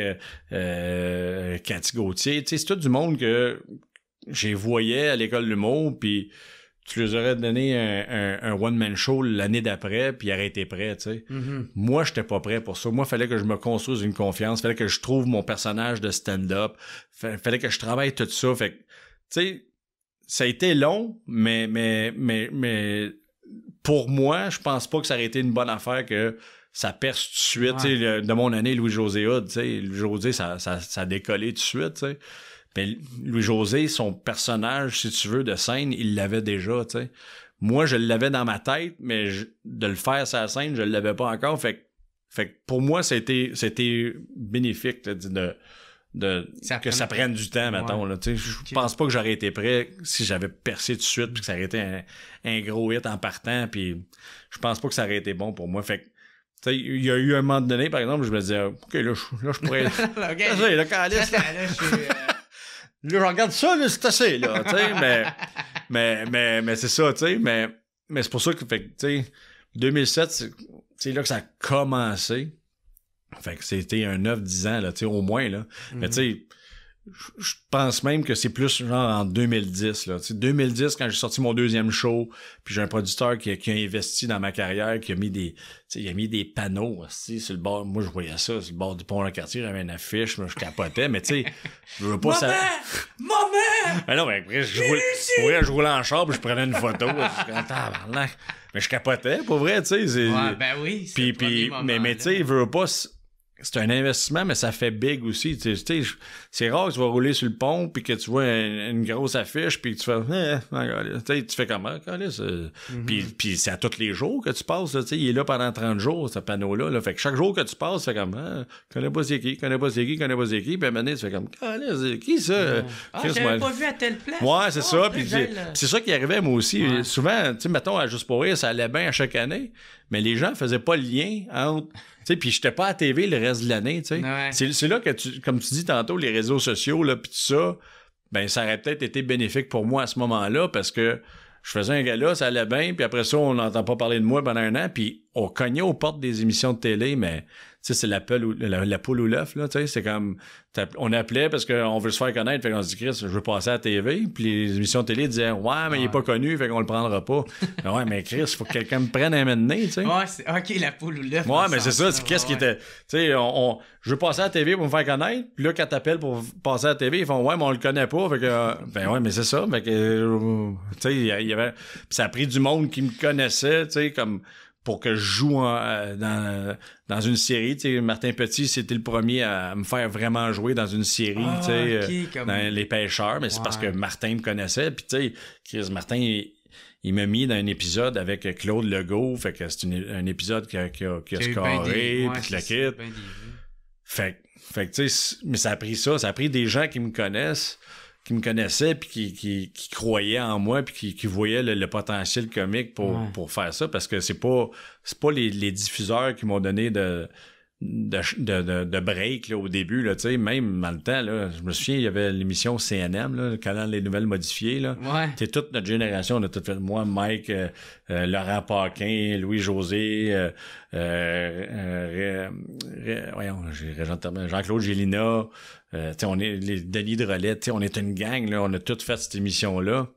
Cathy Gauthier. Tu sais, c'est tout du monde que j'ai voyé à l'école de l'humour, puis tu leur aurais donné un one-man show l'année d'après, puis ils auraient été prêts, tu sais. Moi, j'étais pas prêt pour ça. Moi, fallait que je me construise une confiance, fallait que je trouve mon personnage de stand-up, fallait que je travaille tout ça. Fait que, tu sais, ça a été long, mais pour moi, je pense pas que ça aurait été une bonne affaire que ça perce tout de suite. Ouais. De mon année, Louis-José Hood, Louis-José, ça a décollé tout de suite. T'sais. Mais Louis-José, son personnage, si tu veux, de scène, il l'avait déjà. T'sais. Moi, je l'avais dans ma tête, mais de le faire sur la scène, je l'avais pas encore. Fait que pour moi, c'était bénéfique que ça prenne du temps, mettons. Ouais. Je pense pas que j'aurais été prêt si j'avais percé tout de suite puis que ça aurait été un gros hit en partant. Puis je pense pas que ça aurait été bon pour moi. Fait que, il y a eu un moment donné, par exemple, je me disais, OK, là, je pourrais... okay. Là, Calice, là, je regarde ça, là, c'est assez, là, tu sais, mais c'est ça, tu sais, mais c'est pour ça que, fait, tu sais, 2007, c'est là que ça a commencé. Fait que c'était un 9-10 ans, là, tu sais, au moins, là. Mais tu sais, je pense même que c'est plus genre en 2010, là. Tu sais, 2010, quand j'ai sorti mon deuxième show, puis j'ai un producteur qui a investi dans ma carrière, qui a mis des panneaux, aussi, sur le bord. Moi, je voyais ça, sur le bord du pont-le-quartier, j'avais une affiche, moi, je capotais, mais tu sais, je veux pas ça. Maman! Mais non, mais après, je roulais en char, puis je prenais une photo, mais je capotais, pour vrai, tu sais. Ouais, ben oui. Mais tu sais, je veux pas... C'est un investissement, mais ça fait big aussi. Tu sais, c'est rare que tu vas rouler sur le pont puis que tu vois une grosse affiche puis que tu fais tu fais comment? Puis c'est à tous les jours que tu passes. Là, il est là pendant 30 jours, ce panneau-là. Là. Fait que chaque jour que tu passes, tu fais comme connais pas c'est qui. Puis à un moment donné, tu fais comme c'est qui ça? J'avais pas vu à telle place. Ouais, c'est ça. Puis c'est ça qui arrivait moi aussi. Ouais. Souvent, tu sais, mettons, à Juste pour rire, ça allait bien à chaque année, mais les gens faisaient pas le lien entre... Puis j'étais pas à TV le reste de l'année, tu sais. Ouais. C'est là que comme tu dis tantôt, les réseaux sociaux, là, pis tout ça, ben ça aurait peut-être été bénéfique pour moi à ce moment-là, parce que je faisais un gala, ça allait bien, puis après ça, on n'entend pas parler de moi pendant un an, puis on cognait aux portes des émissions de télé, mais tu sais, c'est la poule ou l'œuf, là, tu sais, c'est comme, on appelait parce qu'on veut se faire connaître, fait qu'on se dit, Chris, je veux passer à la TV, puis les émissions de télé disaient, ouais, mais il est pas connu, fait qu'on le prendra pas. Ouais, mais Chris, faut que quelqu'un me prenne un moment donné, tu sais. Ouais, c'est, ok, la poule ou l'œuf. Ouais, mais c'est ça, qu'est-ce qui était, tu sais, je veux passer à la TV pour me faire connaître, puis là, quand t'appelles pour passer à la TV, ils font, ouais, mais on le connaît pas, fait que, ben ouais, mais c'est ça, fait que, tu sais, il y avait, pis ça a pris du monde qui me connaissait, tu sais, comme, pour que je joue dans une série. Tu sais, Martin Petit, c'était le premier à me faire vraiment jouer dans une série, tu sais, dans Les Pêcheurs, mais c'est parce que Martin me connaissait. Puis tu sais, Chris Martin, il m'a mis dans un épisode avec Claude Legault, fait que c'est un épisode qui a scoré, puis le kit. Fait que tu sais, mais ça a pris des gens qui me connaissaient puis qui croyaient en moi puis qui voyaient le potentiel comique pour faire ça, parce que c'est pas les diffuseurs qui m'ont donné de break là, au début, là, tu sais, même dans le temps, là, je me souviens, il y avait l'émission CNM, là, le canal Les Nouvelles Modifiées, là. Ouais. C'est toute notre génération, on a tout fait, moi, Mike, Laurent Paquin, Louis-José, Jean-Claude Gélina, on est les Denis de Relais, on est une gang, là, on a tout fait cette émission-là.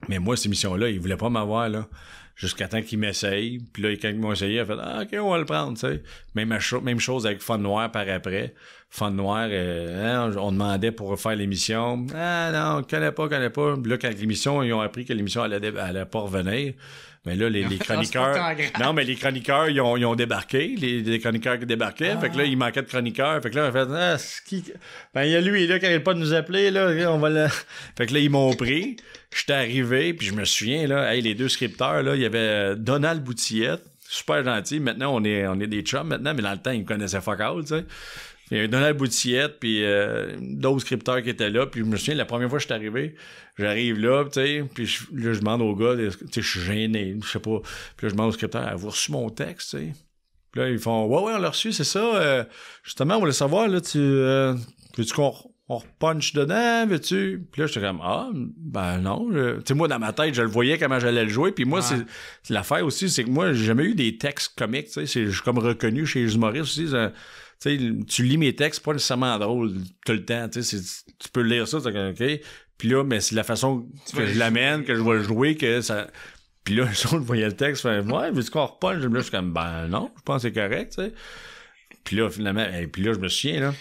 Mais moi, cette émission-là, ils voulaient pas m'avoir, là. Jusqu'à temps qu'ils m'essayent. Puis là, quand ils m'ont essayé, ils ont fait « Ah, OK, on va le prendre, tu sais. » Même chose avec Fun Noir par après. Fun Noir, on demandait pour faire l'émission. « Ah non, on connaît pas. » Puis là, quand l'émission, ils ont appris que l'émission allait pas revenir. Mais là, les chroniqueurs... Non, mais les chroniqueurs, ils ont débarqué. Les chroniqueurs qui débarquaient. Fait que là, il manquait de chroniqueurs. Fait que là, on a fait « Ah, c'est qui... » Ben, il y a lui, là, qui arrête pas de nous appeler, là. On va le... Fait que là, ils m'ont pris. J'étais arrivé, puis je me souviens, là, les deux scripteurs, là, il y avait Donald Boutillette, super gentil. Maintenant, on est des chums maintenant, mais dans le temps, ils me connaissaient fuck all, tu sais. Il y avait Donald Boutillette, puis d'autres scripteurs qui étaient là. Puis je me souviens, la première fois que je suis arrivé, j'arrive là, tu sais, puis là, je demande au gars, tu sais, je suis gêné, je sais pas. Puis là, je demande au scripteur, avez-vous reçu mon texte, tu sais? Puis là, ils font, ouais, on l'a reçu, c'est ça. Justement, on voulait savoir, là, veux-tu qu'on repunch dedans, veux-tu? Puis là, j'étais comme, ben non. Tu sais, moi, dans ma tête, je le voyais comment j'allais le jouer. Puis moi, c'est l'affaire aussi, c'est que moi, j'ai jamais eu des textes comiques, tu sais. Je suis comme reconnu chez les humoristes aussi. Tu sais, tu lis mes textes, c'est pas nécessairement drôle tout le temps, tu sais. Tu peux lire ça, c'est OK. Puis là, mais c'est la façon que je l'amène, que je vais le jouer, que ça... Puis là, je voyais le texte, je fais, ouais, veux-tu qu'on repunch? Là, je suis comme, ben non, je pense que c'est correct, tu sais. Puis là, finalement, puis là, je me souviens, là,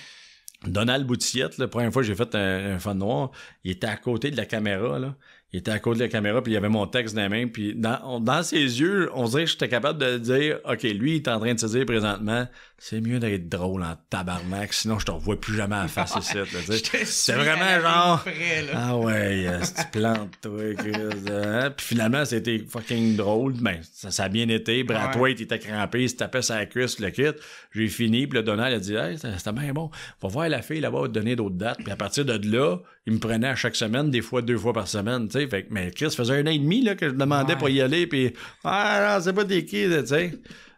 Donald Boutillette, la première fois que j'ai fait un Fun Noir, il était à côté de la caméra, là. Il était à côté de la caméra, puis il y avait mon texte dans les mains, puis dans ses yeux, on dirait que j'étais capable de dire, OK, lui, il est en train de se dire présentement, c'est mieux d'être drôle en tabarnak, sinon je te revois plus jamais à la face ici, là, tu sais. C'est vraiment genre, ah ouais, tu plantes, toi, Chris, Puis finalement, c'était fucking drôle, ben, ça a bien été, Brad White était crampé, il se tapait sa cuisse, le kit, j'ai fini, puis le Donald a dit, hey, c'était bien bon, va voir la fille là-bas, va te donner d'autres dates, puis à partir de là, il me prenait à chaque semaine, des fois 2 fois par semaine, tu sais. Fait que, mais Chris, ça faisait 1 an et demi là, que je demandais pour y aller, puis non, c'est pas des qui, tu sais.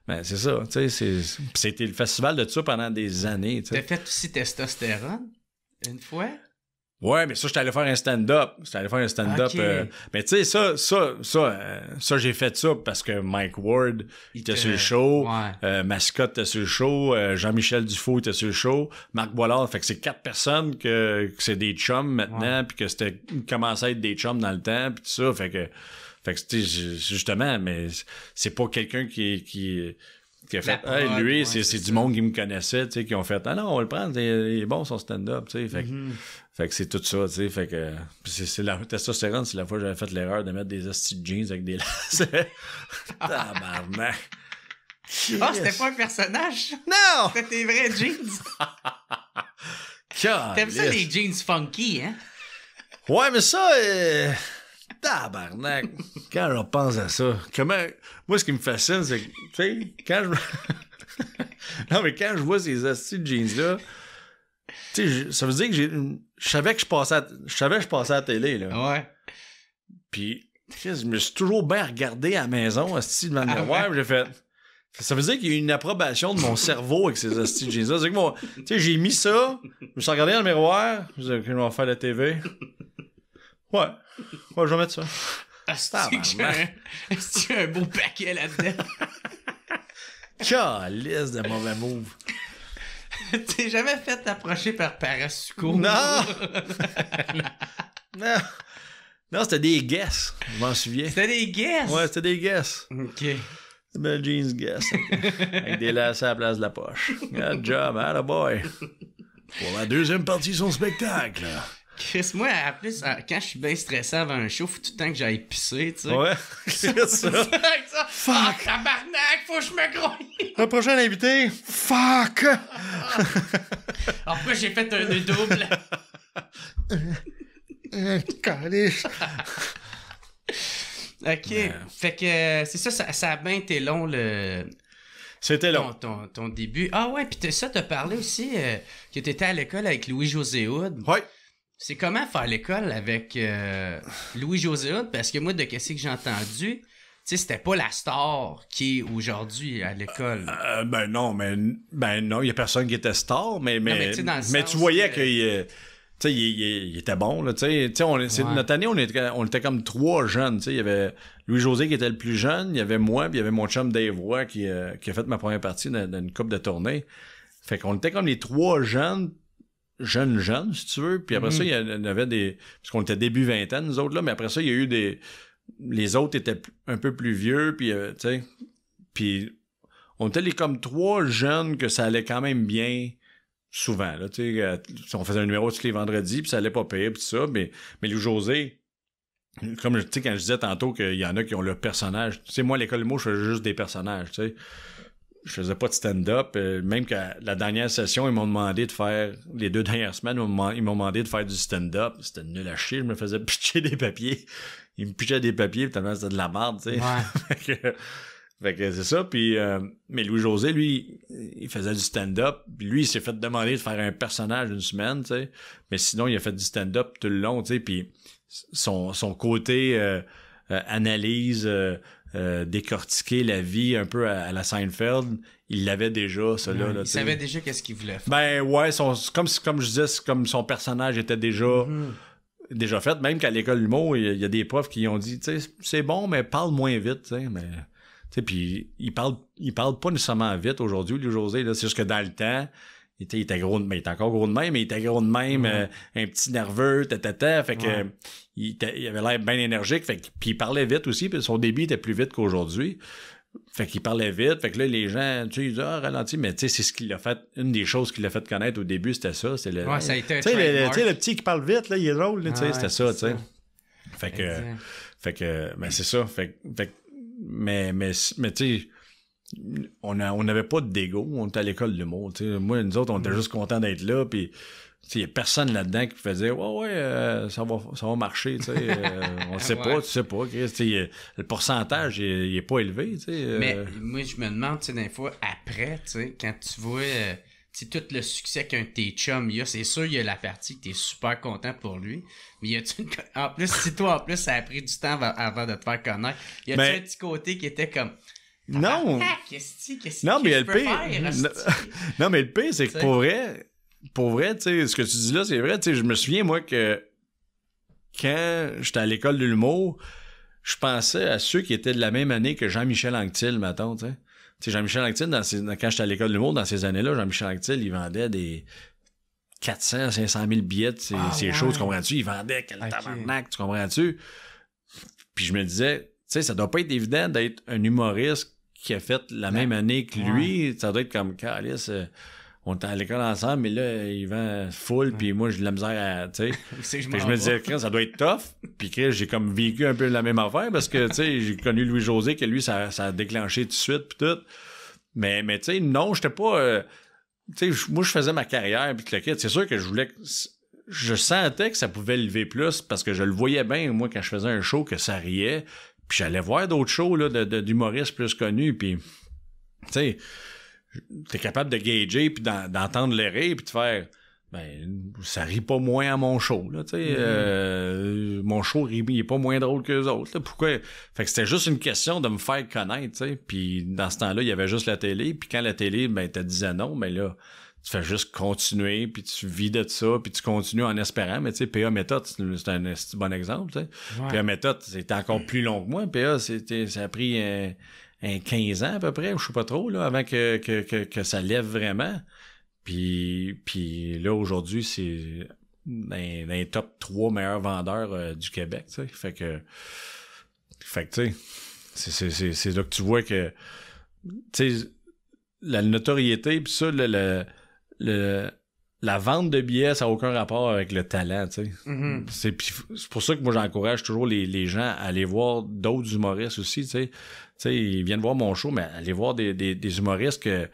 Ben, c'est ça, tu sais. C'était le festival de ça pendant des années, tu sais. T'as fait aussi Testostérone, une fois? Ouais, mais ça, j'étais allé faire un stand-up. Okay. Mais tu sais, ça, j'ai fait ça parce que Mike Ward était sur le show, Mascotte était sur le show, Jean-Michel Dufault était sur le show, Marc Boilard. Fait que c'est 4 personnes que c'est des chums maintenant, puis que c'était commençait à être des chums dans le temps, puis tout ça. Fait que justement, mais c'est pas quelqu'un qui a fait, hey, lui, c'est du monde qui me connaissait, tu sais, qui ont fait, ah non, on va le prendre, il est bon son stand-up, tu sais. Fait que c'est tout ça, tu sais. Fait que c'est la testostérone, c'est la fois que j'avais fait l'erreur de mettre des hosties de jeans avec des lacets. Tabarnak. C'était pas un personnage? Non! C'était tes vrais jeans? T'aimes ça, les jeans funky, hein? Ouais, mais ça, tabarnak. Quand je pense à ça, moi, ce qui me fascine, c'est que, tu sais, quand je vois ces hosties de jeans-là, tu sais, ça veut dire que je savais que je passais à la télé, là. Ouais. Puis, je me suis toujours bien regardé à la maison, hostie, devant le miroir, j'ai fait, Ça veut dire qu'il y a une approbation de mon cerveau avec ces hosties de jeans. C'est que moi, tu sais, j'ai mis ça, je me suis regardé dans le miroir, je me suis dit, OK, je vais faire la TV. Ouais, je vais mettre ça. Est-ce que j'ai un beau paquet là-dedans? Calisse de mauvais move. T'es jamais fait approcher par Parasuco? Non! Non, c'était des guesses, je m'en souviens. C'était des guesses? Ouais, c'était des guesses. OK. Des belles jeans guesses. Avec des lacets à la place de la poche. Good job, attaboy. Pour la deuxième partie de son spectacle. Chris, moi, en plus, quand je suis bien stressé avant un show, faut tout le temps que j'aille pisser, tu sais. Ouais, c'est ça. Fuck! Ah, tabarnak, faut que je me grouille! Le prochain invité, fuck! Alors, pourquoi j'ai fait un double? Calice. OK. Fait que c'est ça a bien été long, C'était long. ton début. Ah ouais, pis t'as parlé aussi que t'étais à l'école avec Louis-José Hood. Ouais. C'est comment faire l'école avec Louis-José Hood? Parce que moi, de qu'est-ce que j'ai entendu, tu sais, c'était pas la star qui est aujourd'hui à l'école. Non, il y a personne qui était star, mais tu voyais qu'il tu sais, il était bon, là, tu sais, notre année, on était comme 3 jeunes, tu sais, il y avait Louis-José qui était le plus jeune, il y avait moi, puis il y avait mon chum Dave Roy qui a fait ma première partie dans une couple de tournées. Fait qu'on était comme les 3 jeunes, si tu veux, puis après ça, il y en avait des, parce qu'on était début vingtaine, nous autres, là, mais après ça, il y a eu les autres étaient un peu plus vieux, puis, tu sais, puis on était comme 3 jeunes que ça allait quand même bien, souvent, là, tu sais, on faisait un numéro tous les vendredis, puis ça allait pas payer, puis tout ça, mais Louis-José, comme, tu sais, quand je disais tantôt qu'il y en a qui ont leur personnage, tu sais, moi, à l'école de mots, je faisais juste des personnages, tu sais, je faisais pas de stand-up, même qu'à la dernière session, ils m'ont demandé de faire, les 2 dernières semaines, ils m'ont demandé de faire du stand-up, c'était nul à chier, je me faisais pitcher des papiers, ils me pitchaient des papiers, tellement c'était de la merde, tu sais. Ouais. Fait que c'est ça, puis mais Louis-José, lui, il faisait du stand-up, puis lui, il s'est fait demander de faire un personnage une semaine, tu sais, mais sinon, il a fait du stand-up tout le long, tu sais, puis son côté analyse, décortiquer la vie un peu à la Seinfeld, il l'avait déjà, ça, là. Il savait déjà qu'est-ce qu'il voulait faire. Ben ouais, comme je disais, c'est comme son personnage était déjà... déjà fait, même qu'à l'école d'humour, il y a des profs qui ont dit, tu sais, c'est bon, mais parle moins vite, tu sais, mais... Tu sais, puis il parle pas nécessairement vite aujourd'hui, Louis-José, là. C'est juste que dans le temps, il était gros de même. Il était encore gros de même, mais il était gros de même, un petit nerveux, fait que il avait l'air bien énergique, fait que, puis il parlait vite aussi, puis son débit était plus vite qu'aujourd'hui. Fait qu'il parlait vite, fait que là, les gens, tu sais, ils disaient, ralenti, mais tu sais, c'est ce qu'il a fait, une des choses qu'il a fait connaître au début, c'était ça, c'est le... Ouais, ça a été un tu sais, le petit qui parle vite, là, il est drôle, tu sais, c'était ça, tu sais. Fait que, ben c'est ça, mais tu sais, on n'avait pas dégo, on était à l'école de l'humour, tu sais. Moi, nous autres, on était juste contents d'être là, puis il y a personne là-dedans qui faisait ça va marcher, tu sais. On sait pas, tu sais pas. Le pourcentage, il est pas élevé, tu sais. Mais moi, je me demande, tu sais, des fois, après, tu sais, quand tu vois tout le succès qu'un de tes chums il y a, c'est sûr, il y a la partie que t'es super content pour lui. Mais y a-tu en plus, si toi, en plus, ça a pris du temps avant de te faire connaître, y a-tu un petit côté qui était comme... Non! Qu'est-ce non, que mais je peux faire? Non, mais le pire, c'est que pour vrai, tu sais, ce que tu dis là, c'est vrai, tu sais, je me souviens, moi, que quand j'étais à l'école de l'humour, je pensais à ceux qui étaient de la même année que Jean-Michel Anctil, mettons, tu sais. Tu sais, Jean-Michel Anctil, quand j'étais à l'école de l'humour, dans ces années-là, Jean-Michel Anctil, il vendait des 400, 500 000 billets de ces shows, tu comprends-tu? Il vendait quel tabarnak, tu comprends-tu? Puis je me disais, tu sais, ça doit pas être évident d'être un humoriste qui a fait la même année que lui. Ça doit être comme, calice, on était à l'école ensemble, mais là, il vend full, puis moi, j'ai de la misère à, tu sais. Puis je me disais, ça doit être tough. Puis j'ai comme vécu un peu la même affaire, parce que, tu sais, j'ai connu Louis-José, que lui, ça a déclenché tout de suite, puis tout. Mais tu sais, non, j'étais pas... tu sais, moi, je faisais ma carrière, puis c'est sûr que je sentais que ça pouvait lever plus, parce que je le voyais bien, moi, quand je faisais un show, que ça riait. Puis j'allais voir d'autres shows, là, d'humoristes plus connus, puis, tu sais... T'es capable de gager puis d'entendre les rires puis de faire ben, ça rit pas moins à mon show, là, tu sais. Mon show, il est pas moins drôle qu'eux autres, là. Pourquoi? Fait que c'était juste une question de me faire connaître, tu sais. Puis dans ce temps-là, il y avait juste la télé. Puis quand la télé, ben, te disait non, ben là, tu fais juste continuer, puis tu vis de ça, puis tu continues en espérant. Mais tu sais, PA Méthode, c'est un bon exemple, tu sais. Ouais. PA Méthode, c'était encore plus long que moi. PA, ça a pris un 15 ans à peu près, ou je sais pas trop, là, avant que ça lève vraiment. Puis là, aujourd'hui, c'est dans les top 3 meilleurs vendeurs du Québec, tu sais. Fait que tu sais, c'est là que tu vois que, tu sais, la notoriété, puis ça, la vente de billets, ça n'a aucun rapport avec le talent, tu sais. C'est pour ça que moi, j'encourage toujours les gens à aller voir d'autres humoristes aussi, tu sais. Tu sais, ils viennent voir mon show, mais aller voir des humoristes que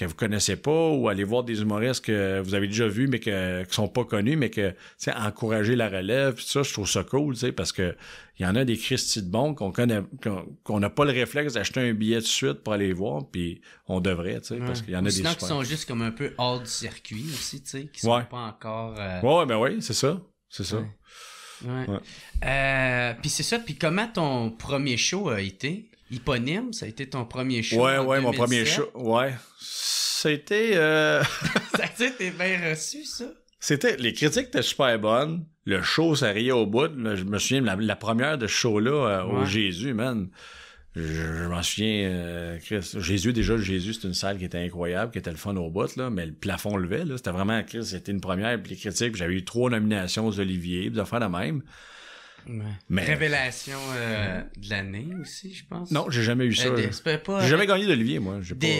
vous connaissez pas, ou aller voir des humoristes que vous avez déjà vus mais qui sont pas connus, mais que, tu sais, encourager la relève, pis ça, je trouve ça cool, tu sais, parce que il y en a des Christy de bons qu'on n'a pas le réflexe d'acheter un billet de suite pour aller voir, puis on devrait, tu sais, parce qu'il y en a des sinon super. qui sont juste comme un peu hors du circuit aussi, tu sais, qui sont pas encore... Ouais, ben oui, c'est ça. C'est ça. Ouais. Puis c'est ça, puis comment ton premier show a été? Éponyme, ça a été ton premier show? Ouais, en mon 2007? premier show, ouais. C'était... Ça a été bien reçu, ça? Les critiques étaient super bonnes. Le show, ça riait au bout. Je me souviens, la première de ce show-là, au Jésus, man. Je m'en souviens, Chris. Jésus, le Jésus, c'était une salle qui était incroyable, qui était le fun au bout, là, mais le plafond levait, là. C'était vraiment, Chris, c'était une première, puis les critiques, puis j'avais eu 3 nominations aux Olivier, puis des affaires de même. Ouais. Mais... Révélation de l'année aussi, je pense. Non, j'ai jamais eu ça. J'ai jamais gagné d'Olivier, moi.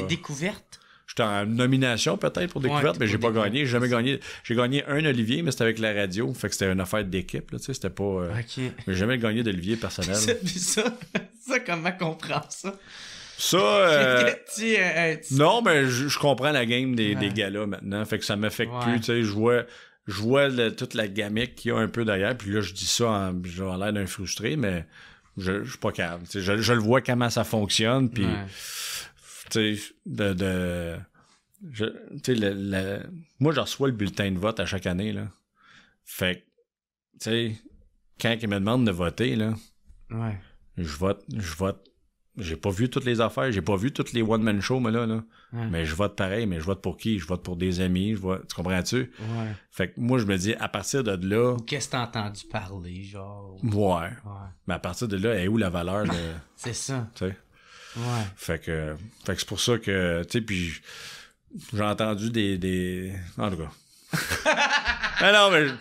Découverte? J'étais en nomination peut-être pour découverte, mais j'ai pas gagné. J'ai jamais gagné. J'ai gagné un Olivier, mais c'était avec la radio. Fait que c'était une affaire d'équipe, là, tu sais. C'était pas. OK. J'ai jamais gagné d'Olivier personnel. ça, comment comprend ça? Ça. Non, mais je comprends la game des gars-là maintenant. Fait que ça m'affecte plus, tu sais. Je vois toute la gamique qu'il y a un peu derrière, puis là, je dis ça j'ai l'air d'un frustré, mais je suis pas calme. Je le vois comment ça fonctionne, puis tu sais, moi, je reçois le bulletin de vote à chaque année, là. Fait que, tu sais, quand ils me demandent de voter, là, je vote. J'ai pas vu toutes les affaires, j'ai pas vu toutes les one-man shows, mais là. Mais je vote pareil, mais je vote pour qui? Je vote pour des amis, tu comprends-tu? Ouais. Fait que moi, je me dis, à partir de là... Ou qu'est-ce que t'as entendu parler, genre? Ouais. Mais à partir de là, elle est où la valeur de... C'est ça. Tu sais? Ouais. Fait que c'est pour ça que, tu sais, puis j'ai entendu des... En tout cas. non, mais... Tu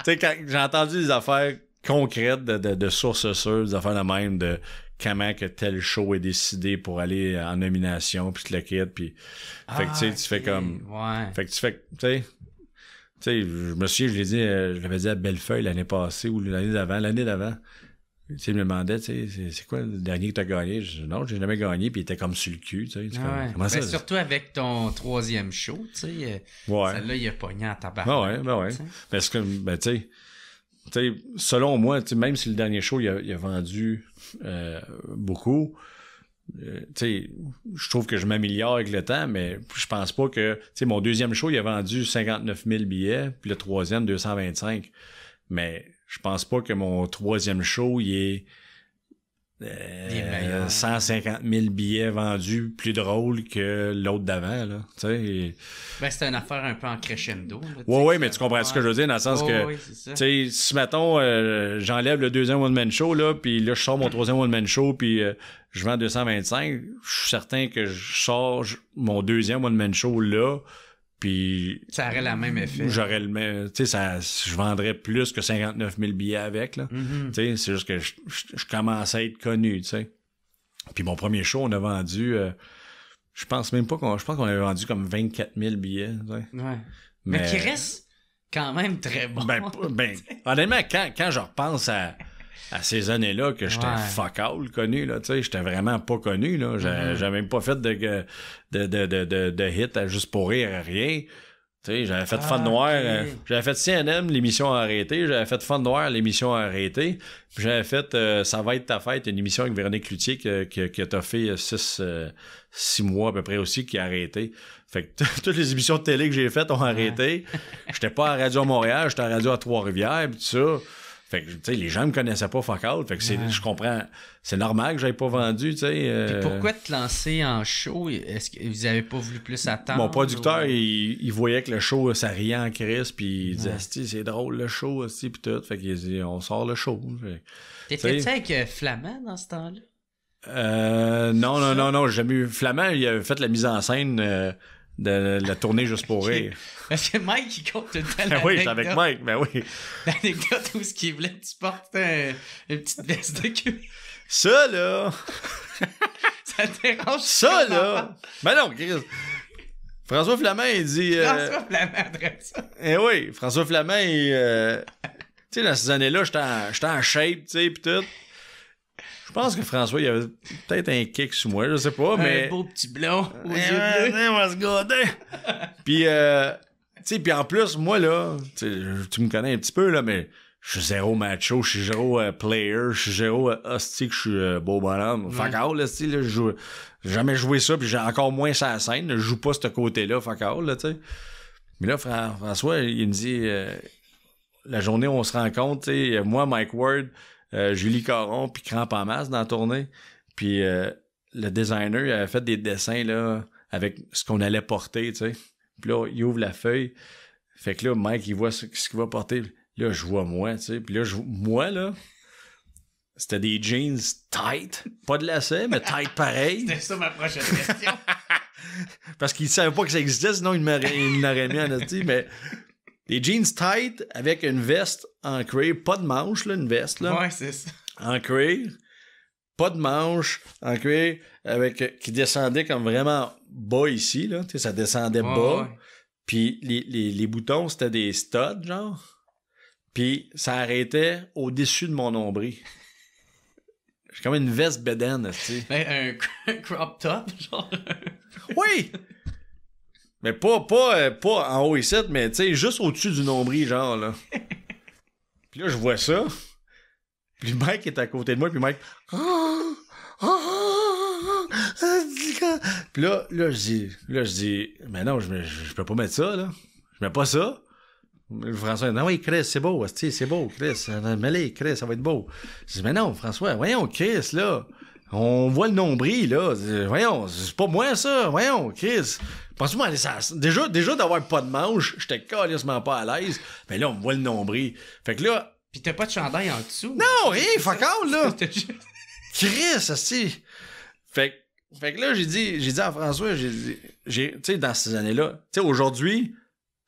sais, quand j'ai entendu des affaires concrètes de sources sûres, des affaires de même, de comment que tel show est décidé pour aller en nomination, puis tu le quittes, puis... Fait que, tu sais, tu fais comme... Ouais. Fait que tu fais... Tu sais, je me souviens, je l'avais dit à Bellefeuille l'année passée, ou l'année d'avant. Tu sais, il me demandait, tu sais, c'est quoi le dernier que t'as gagné? Je dis, non, j'ai jamais gagné, puis il était comme sur le cul, tu sais. Comment ça? Surtout avec ton 3e show, tu sais. Celle-là, il a pogné en tabarnak. Ouais. Parce que, tu sais, selon moi, même si le dernier show, il a vendu beaucoup, tu sais, je trouve que je m'améliore avec le temps, mais je pense pas que, tu sais, mon 2e show, il a vendu 59 000 billets, puis le 3e, 225. Mais je pense pas que mon 3e show, il est 150 000 billets vendus plus drôle que l'autre d'avant, là. Tu sais. Ben, c'était une affaire un peu en crescendo. Là, ouais, mais tu comprends ce que je veux dire, dans le sens que, tu sais, si, mettons, j'enlève le 2e one-man show, là, puis là, je sors mon 3e one-man show, puis je vends 225, je suis certain que je sors mon 2e one-man show là, puis ça aurait le même effet. J'aurais le même, tu sais, je vendrais plus que 59 000 billets avec, là. Tu sais, c'est juste que je commence à être connu, tu sais. Puis mon premier show, on a vendu, je pense qu'on avait vendu comme 24 000 billets, tu sais. Ouais. Mais qui reste quand même très bon. Ben, honnêtement, quand je repense à ces années-là que j'étais fuck all connu, là, tu sais, j'étais vraiment pas connu, là. J'avais même pas fait de hit à juste pour rire à rien. Tu sais, j'avais fait Fun Noir, j'avais fait CNM, l'émission arrêtée, j'avais fait Fun Noir, l'émission arrêtée, puis j'avais fait Ça va être ta fête, une émission avec Véronique Cloutier qui a fait 6 mois à peu près aussi, qui a arrêté. Fait que toutes les émissions de télé que j'ai faites ont arrêté. J'étais pas à Radio Montréal, j'étais à Radio à Trois-Rivières, pis tout ça. Fait que, tu sais, les gens me connaissaient pas fuck out. Fait que je comprends. C'est normal que j'aille pas vendu, tu sais. Puis pourquoi te lancer en show? Est-ce que vous avez pas voulu plus attendre? Mon producteur, il voyait que le show, ça riait en crise, puis il disait, c'est drôle le show, pis tout. Fait qu'il dit, on sort le show. T'étais-tu avec Flamand dans ce temps-là? Non, j'ai jamais eu. Flamand, il avait fait la mise en scène de la tournée Juste pour rire. Parce que Mike, il compte tout le temps l'anecdote. Oui, j'étais avec Mike, ben oui. L'anecdote où ce qu'il voulait que tu portes une petite veste de cul. Ça, là... Ça te dérange? Ça, là... Ben non, Chris. François Flamand, il dit... François Flamand adresse ça. Eh oui, François Flamand, il... tu sais, dans ces années-là, j'étais en shape, tu sais, pis tout. Je pense que François, il avait peut-être un kick sur moi, je sais pas, mais... Un beau petit blond aux yeux bleus. On va se garder. Puis, tu sais, puis en plus, moi, là, tu me connais un petit peu, là, mais je suis zéro macho, je suis zéro player, je suis zéro hostie que je suis beau bonhomme. Fuck all, là, tu sais, là, j'ai jamais joué ça, puis j'ai encore moins ça à la scène, je joue pas ce côté-là, fuck all, là, tu sais. Mais là, François, il me dit, la journée où on se rencontre, tu sais, moi, Mike Ward, Julie Caron, puis Crampe en masse dans la tournée. Puis le designer, il avait fait des dessins là avec ce qu'on allait porter, tu sais. Puis là, il ouvre la feuille. Fait que là, Mike, il voit ce qu'il va porter. Là, je vois moi, tu sais. Puis là, moi, là, c'était des jeans tight. Pas de lacets, mais tight pareil. C'était ça ma prochaine question. Parce qu'il savait pas que ça existait, sinon il l'aurait mis en esti, mais... Des jeans tight avec une veste en cuir, pas de manche, là, une veste, là. Ouais, c'est ça. En cuir, pas de manche, en cuir, qui descendait comme vraiment bas ici, là. Tu sais, ça descendait bas. Ouais. Puis les boutons, c'était des studs, genre. Puis ça arrêtait au-dessus de mon nombril. J'ai comme une veste bédaine, tu sais. Ben, un crop top, genre. Oui! Mais pas en haut ici, mais tu sais, juste au-dessus du nombril, genre, là. Puis là, je vois ça. Puis Mike est à côté de moi, puis Mike... Puis là, je dis, mais non, je peux pas mettre ça, là. Je mets pas ça. François, non, oui, Chris, c'est beau, c'est beau, Chris. Mets-les, Chris, ça va être beau. Je dis, mais non, François, voyons, Chris, là. On voit le nombril, là. Voyons, c'est pas moi, ça. Voyons, Chris. Pense-moi, déjà d'avoir pas de manche, j'étais calissement pas à l'aise. Mais là, on me voit le nombril. Fait que là... Pis t'as pas de chandail en dessous? Non, rien, fuck all, là. Chris, asti. Fait que là, j'ai dit à François, tu sais, dans ces années-là, tu sais, aujourd'hui,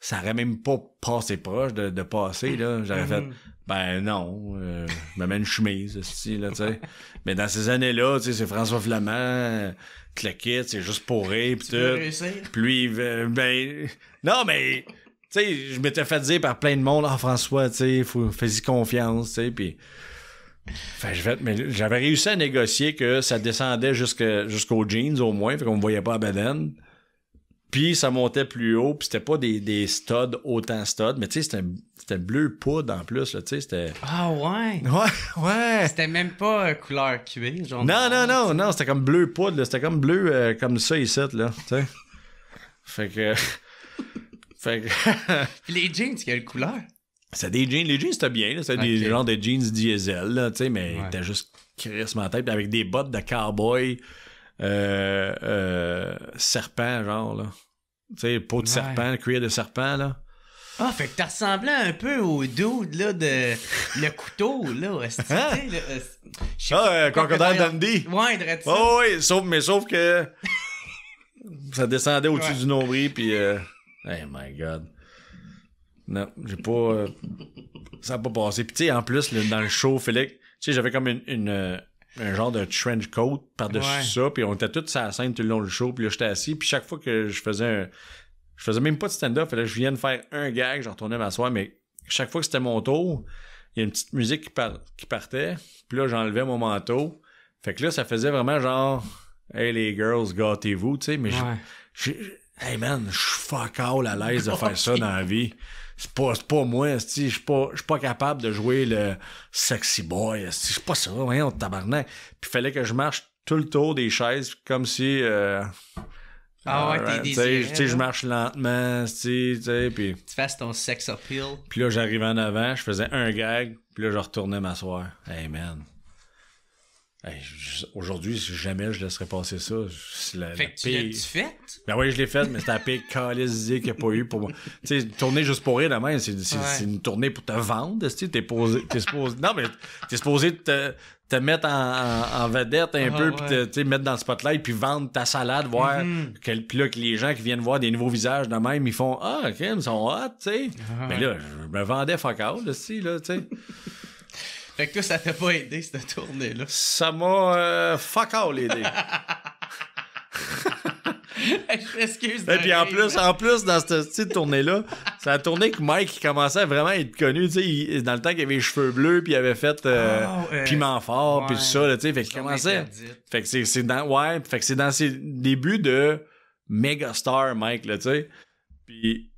ça aurait même pas passé proche de passer, là. J'aurais fait, ben non, je me mets une chemise, asti, là, tu sais. Mais dans ces années-là, tu sais, c'est François Flamand, Claquette, c'est juste pour rire, pis tout. Puis lui, ben, non, mais, tu sais, je m'étais fait dire par plein de monde, François, tu sais, fais-y confiance, tu sais, pis... mais j'avais réussi à négocier que ça descendait jusqu'aux jeans, au moins, fait qu'on me voyait pas à bedaine. Puis ça montait plus haut, puis c'était pas des studs, autant studs, mais tu sais, c'était bleu poudre en plus, là, tu sais, c'était... Ah ouais? Ouais! C'était même pas couleur cuir, genre... Non, c'était comme bleu poudre, là, c'était comme bleu comme ça ici, là, tu sais. Fait que... Puis les jeans, quelle couleur? C'était des jeans, les jeans c'était bien, là, c'était des genres de jeans diesel, là, tu sais, mais t'as juste crissement tête, avec des bottes de cowboy, serpent, genre, là. Tu sais, peau de serpent, cuir de serpent, là. Ah, fait que t'as ressemblé un peu au dude, là, de le couteau, là, Crocodile Dundee. Ouais, il ça. Oh, oui, sauf que ça descendait au-dessus du nombril, puis hey my God. Non, j'ai pas... ça a pas passé. Puis tu sais, en plus, dans le show, Félix, tu sais, j'avais comme un genre de trench coat par-dessus ça, puis on était tous sur la scène tout le long du show, puis là, j'étais assis, puis chaque fois que je faisais même pas de stand-up, fallait que je vienne faire un gag, je retournais m'asseoir, mais chaque fois que c'était mon tour, il y a une petite musique qui partait, puis là, j'enlevais mon manteau. Fait que là, ça faisait vraiment genre « Hey les girls, gâtez-vous », tu sais, mais Hey man, je suis fuck all à l'aise de faire ça dans la vie. C'est pas moi, je suis pas capable de jouer le sexy boy. Je suis pas ça, voyons, tabarnak. Puis il fallait que je marche tout le tour des chaises comme si... t'es désiré. Tu sais, je marche lentement, tu sais, puis... Tu fasses ton sex appeal. Puis là, j'arrivais en avant, je faisais un gag, puis là, je retournais m'asseoir. Hey man... Hey, aujourd'hui, jamais je laisserais passer ça. C'est Fait que tu l'as-tu fait? Ben oui, je l'ai fait, mais c'était la pire calice qu'il n'y a pas eu pour moi. Tu sais, tourner juste pour rire, la même, c'est une tournée pour te vendre, tu sais, t'es supposé... Non, mais t'es supposé te mettre en vedette un peu, puis te mettre dans le spotlight, puis vendre ta salade, voir... Puis là, que les gens qui viennent voir des nouveaux visages de même, ils font « Ah, OK, ils sont hot, tu sais. Mais là, je me vendais fuck out, là, tu sais. Fait que toi, ça t'a pas aidé, cette tournée-là. Ça m'a fuck all aidé. Je m'excuse. Et puis en plus, dans cette petite tournée-là, c'est la tournée que Mike commençait à vraiment être connu. Tu sais, dans le temps qu'il avait les cheveux bleus, puis il avait fait Piment Fort, puis tout ça. Là, tu sais, fait qu'il commençait. Fait que c'est dans ses débuts de méga star, Mike, là, tu sais. Puis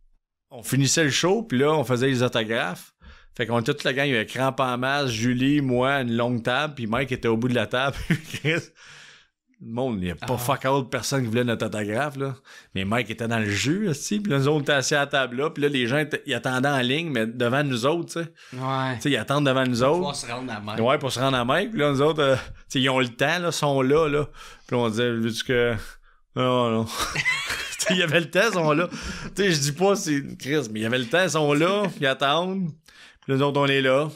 on finissait le show, puis là, on faisait les autographes. Fait qu'on était toute la gang, il y avait Cramp en masse, Julie, moi, une longue table, puis Mike était au bout de la table. Le monde, il n'y a pas fuck all personne qui voulait notre autographe, là. Mais Mike était dans le jus, aussi, puis là, nous autres, on était assis à la table là, puis là, les gens, ils attendaient en ligne, mais devant nous autres, tu sais. Ouais. Tu sais, ils attendent devant nous autres. Pour se rendre à Mike. Ouais, pour se rendre à Mike, puis là, nous autres, tu sais, ils ont le temps, là, sont là, là. Puis on disait, veux-tu que... Non. Il y avait le temps, ils sont là. Tu sais, je dis pas c'est Chris, mais il y avait le temps, ils sont là, ils attendent. Puis nous autres, on est là.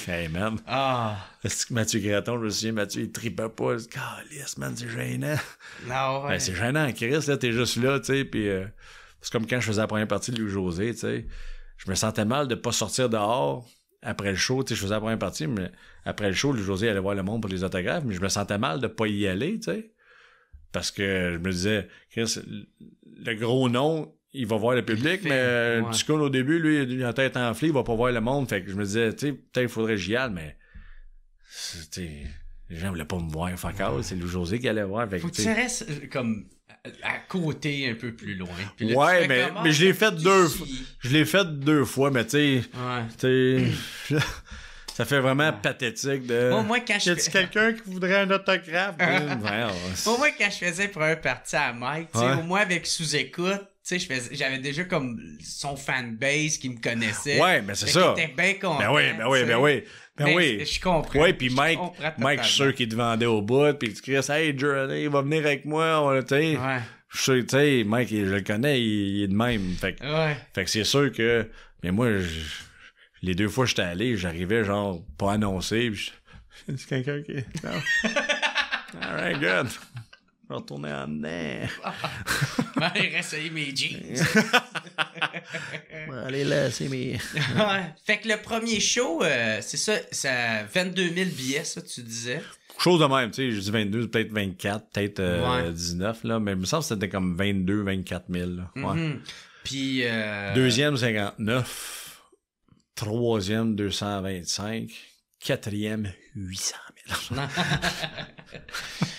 Hey, man. Est-ce que Mathieu Graton, je me souviens, Mathieu, il tripait pas. Il dit, calisse, man, c'est gênant. Non, ouais. Ben, c'est gênant, Chris, là, t'es juste là, tu sais, puis c'est comme quand je faisais la première partie de Louis-José, tu sais. Je me sentais mal de pas sortir dehors après le show, tu sais, je faisais la première partie, mais après le show, Louis-José allait voir le monde pour les autographes, mais je me sentais mal de pas y aller, tu sais. Parce que je me disais, Chris, le gros nom, il va voir le public, mais le petit con au début, lui, il a la tête enflée, il va pas voir le monde. Fait que je me disais, tu sais, peut-être il faudrait que j'y aille, mais les gens voulaient pas me voir. Fuck all, c'est Louis-José qui allait voir. Fait faut que tu restes comme à côté un peu plus loin. Puis là, ouais, mais je l'ai fait deux fois, mais tu sais, ça fait vraiment pathétique de... Moi, quand je... Y a-t-il quelqu'un qui voudrait un autographe? Moi, quand je faisais pour un parti à Mike, tu sais, au moins avec sous-écoute, tu sais, j'avais déjà comme son fanbase qui me connaissait. Ouais, mais c'est ça. J'étais bien content. Ben oui. Je comprends. Ouais, puis Mike, je suis sûr qu'il te vendait au bout, puis tu cries, hey, Journey, il va venir avec moi, tu sais. Ouais. Je suis sûr, tu sais, Mike, je le connais, il est de même. Fait que c'est sûr que... Mais moi, les deux fois que j'étais allé, j'arrivais genre pas annoncé. C'est quelqu'un qui... Non. All right, good. Je vais retourner en dedans. Il essayer mes jeans. Allez là, c'est mes... Fait que le premier show, c'est ça 22 000 billets, ça, tu disais? Chose de même, tu sais, je dis 22, peut-être 24, peut-être 19, là, mais il me semble que c'était comme 22, 24 000. Là. Ouais. Puis... Deuxième, 59. Troisième, 225. Quatrième, 800 000.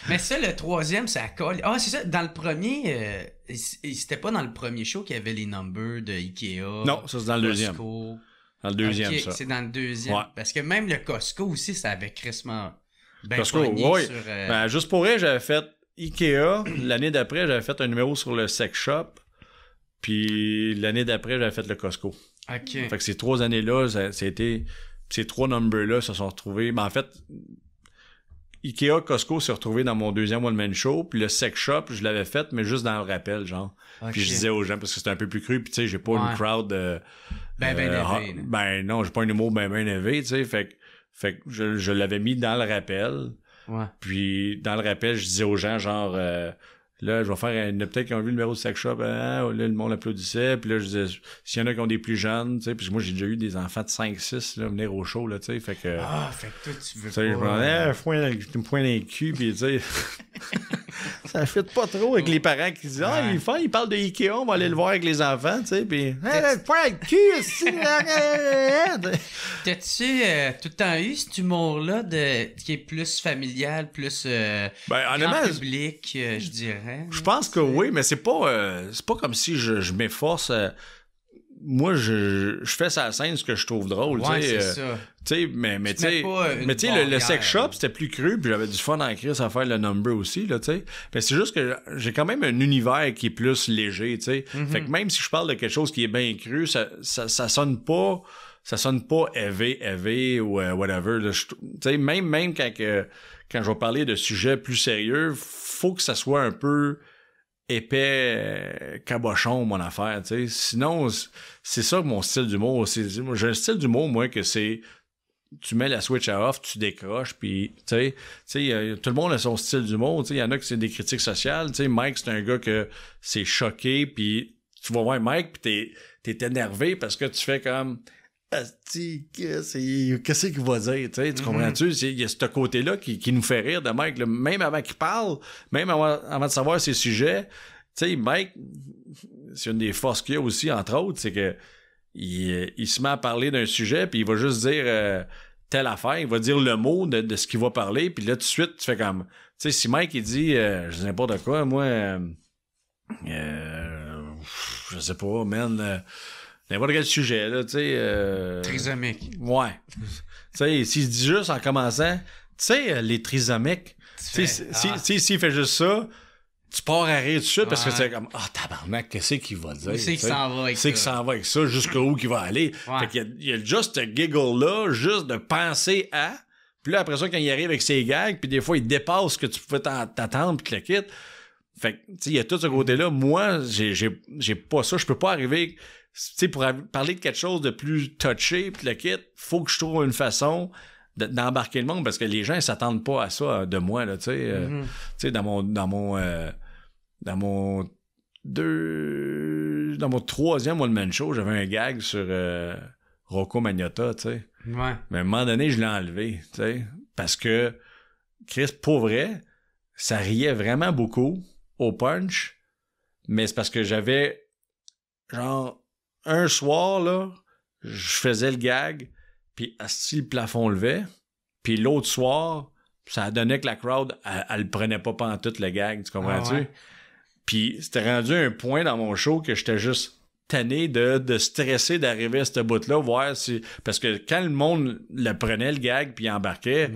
Mais ça, le troisième, ça colle. Ah, c'est ça. Dans le premier, c'était pas dans le premier show qu'il y avait les numbers de Ikea. Non, ça c'est dans le deuxième. Dans le deuxième, ça. C'est dans le deuxième. Ouais. Parce que même le Costco aussi, ça avait crissement bien Costco, oui. Sur... Ben, juste pour elle, j'avais fait Ikea. L'année d'après, j'avais fait un numéro sur le sex shop. Puis l'année d'après, j'avais fait le Costco. OK. Fait que ces 3 années-là, c'était... Ces 3 numbers-là se sont retrouvés... Ben, en fait, Ikea, Costco s'est retrouvé dans mon deuxième one-man show. Puis le sex shop, je l'avais fait, mais juste dans le rappel, genre. Okay. Puis je disais aux gens, parce que c'était un peu plus cru, puis tu sais, j'ai pas une crowd... élevé. Ben non, j'ai pas un humour ben élevé, tu sais. Fait que je l'avais mis dans le rappel. Ouais. Puis dans le rappel, je disais aux gens, genre... là, je vais faire peut-être qu'ils ont vu le numéro de sex shop, là, le monde applaudissait, puis là, je disais, s'il y en a qui ont des plus jeunes, tu sais, puis moi, j'ai déjà eu des enfants de 5-6, là, venir au show, là, tu sais, fait que... fait que toi, tu veux pas... Tu sais, je me disais, un point dans le cul, puis tu sais... ça fit pas trop avec les parents qui disent, il parle de Ikea, on va aller le voir avec les enfants, tu sais, puis... point dans le cul, ici! T'as-tu tout le temps eu cet humour-là qui est plus familial, plus grand public, je dirais? paraît. Je pense que oui, mais c'est pas comme si je m'efforce. Moi, je fais sa scène ce que je trouve drôle. Ouais, tu sais, c'est ça. tu sais, mais tu sais, le sex shop, c'était plus cru, puis j'avais du fun en crise à faire le number aussi, là, tu sais. Mais c'est juste que j'ai quand même un univers qui est plus léger, tu sais. Fait que même si je parle de quelque chose qui est bien cru, ça sonne pas élevé ou whatever. Tu sais, même quand je vais parler de sujets plus sérieux, faut que ça soit un peu épais, cabochon, mon affaire, tu sais. Sinon, c'est ça mon style d'humour. J'ai un style d'humour, moi, que c'est... Tu mets la switch à off, tu décroches, puis, tu sais, tout le monde a son style d'humour. Tu sais, il y en a qui c'est des critiques sociales. Tu sais, Mike, c'est un gars que c'est choqué, puis tu vas voir Mike, puis t'es énervé parce que tu fais comme... Asti, qu'est-ce qu'il va dire, tu comprends-tu? Il y a ce côté-là qui nous fait rire de Mike, là. Même avant qu'il parle, même avant de savoir ses sujets, tu sais, Mike, c'est une des forces qu'il y a aussi, entre autres, c'est que il se met à parler d'un sujet, puis il va juste dire telle affaire, il va dire le mot de ce qu'il va parler, puis là, tout de suite, tu fais comme... Tu sais, si Mike, il dit, je sais n'importe quoi, moi, je sais pas, man... n'importe quel sujet, là, tu sais... Trisomique. Ouais. Tu sais, s'il dit juste en commençant, tu sais, les trisomiques, tu sais, s'il fait juste ça, tu pars à rire tout de suite parce que c'est comme, tabarnak, qu'est-ce qu'il va dire? C'est qu'il s'en va avec ça. C'est qu'il s'en va avec ça, jusqu'où qu'il va aller. Ouais. Fait qu'il y a juste ce giggle-là, juste de penser à... Puis là, après ça, quand il arrive avec ses gags, puis des fois, il dépasse ce que tu pouvais t'attendre, puis tu le quittes. Fait que, tu sais, il y a tout ce côté-là. Moi, j'ai pas ça. Je peux pas arriver... Tu sais, pour parler de quelque chose de plus touché, puis le kit, faut que je trouve une façon d'embarquer le monde, parce que les gens, ils s'attendent pas à ça de moi, là, tu sais. Tu sais, dans mon troisième one-man show, j'avais un gag sur Rocco Magnotta, tu sais. Ouais. Mais à un moment donné, je l'ai enlevé, tu sais, parce que, Chris, pour vrai, ça riait vraiment beaucoup au punch, mais c'est parce que j'avais, genre, un soir, là, je faisais le gag, puis asti, le plafond levait, puis l'autre soir, ça donnait que la crowd, elle le prenait pas pantoute, le gag, tu comprends-tu? Ouais. Puis c'était rendu un point dans mon show que j'étais juste tanné de stresser d'arriver à ce bout-là, voir si... Parce que quand le monde le prenait, le gag, puis il embarquait,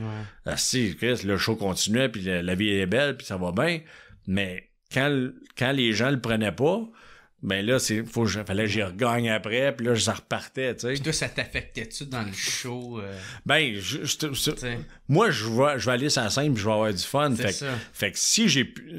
asti, Chris, le show continuait, puis la vie est belle, puis ça va bien, mais quand les gens le prenaient pas, ben là, fallait que j'y regagne après, puis là, ça repartait, tu sais. Puis toi, ça t'affectait-tu dans le show? Ben, moi, je vais aller sur la scène, puis je vais avoir du fun. Fait que si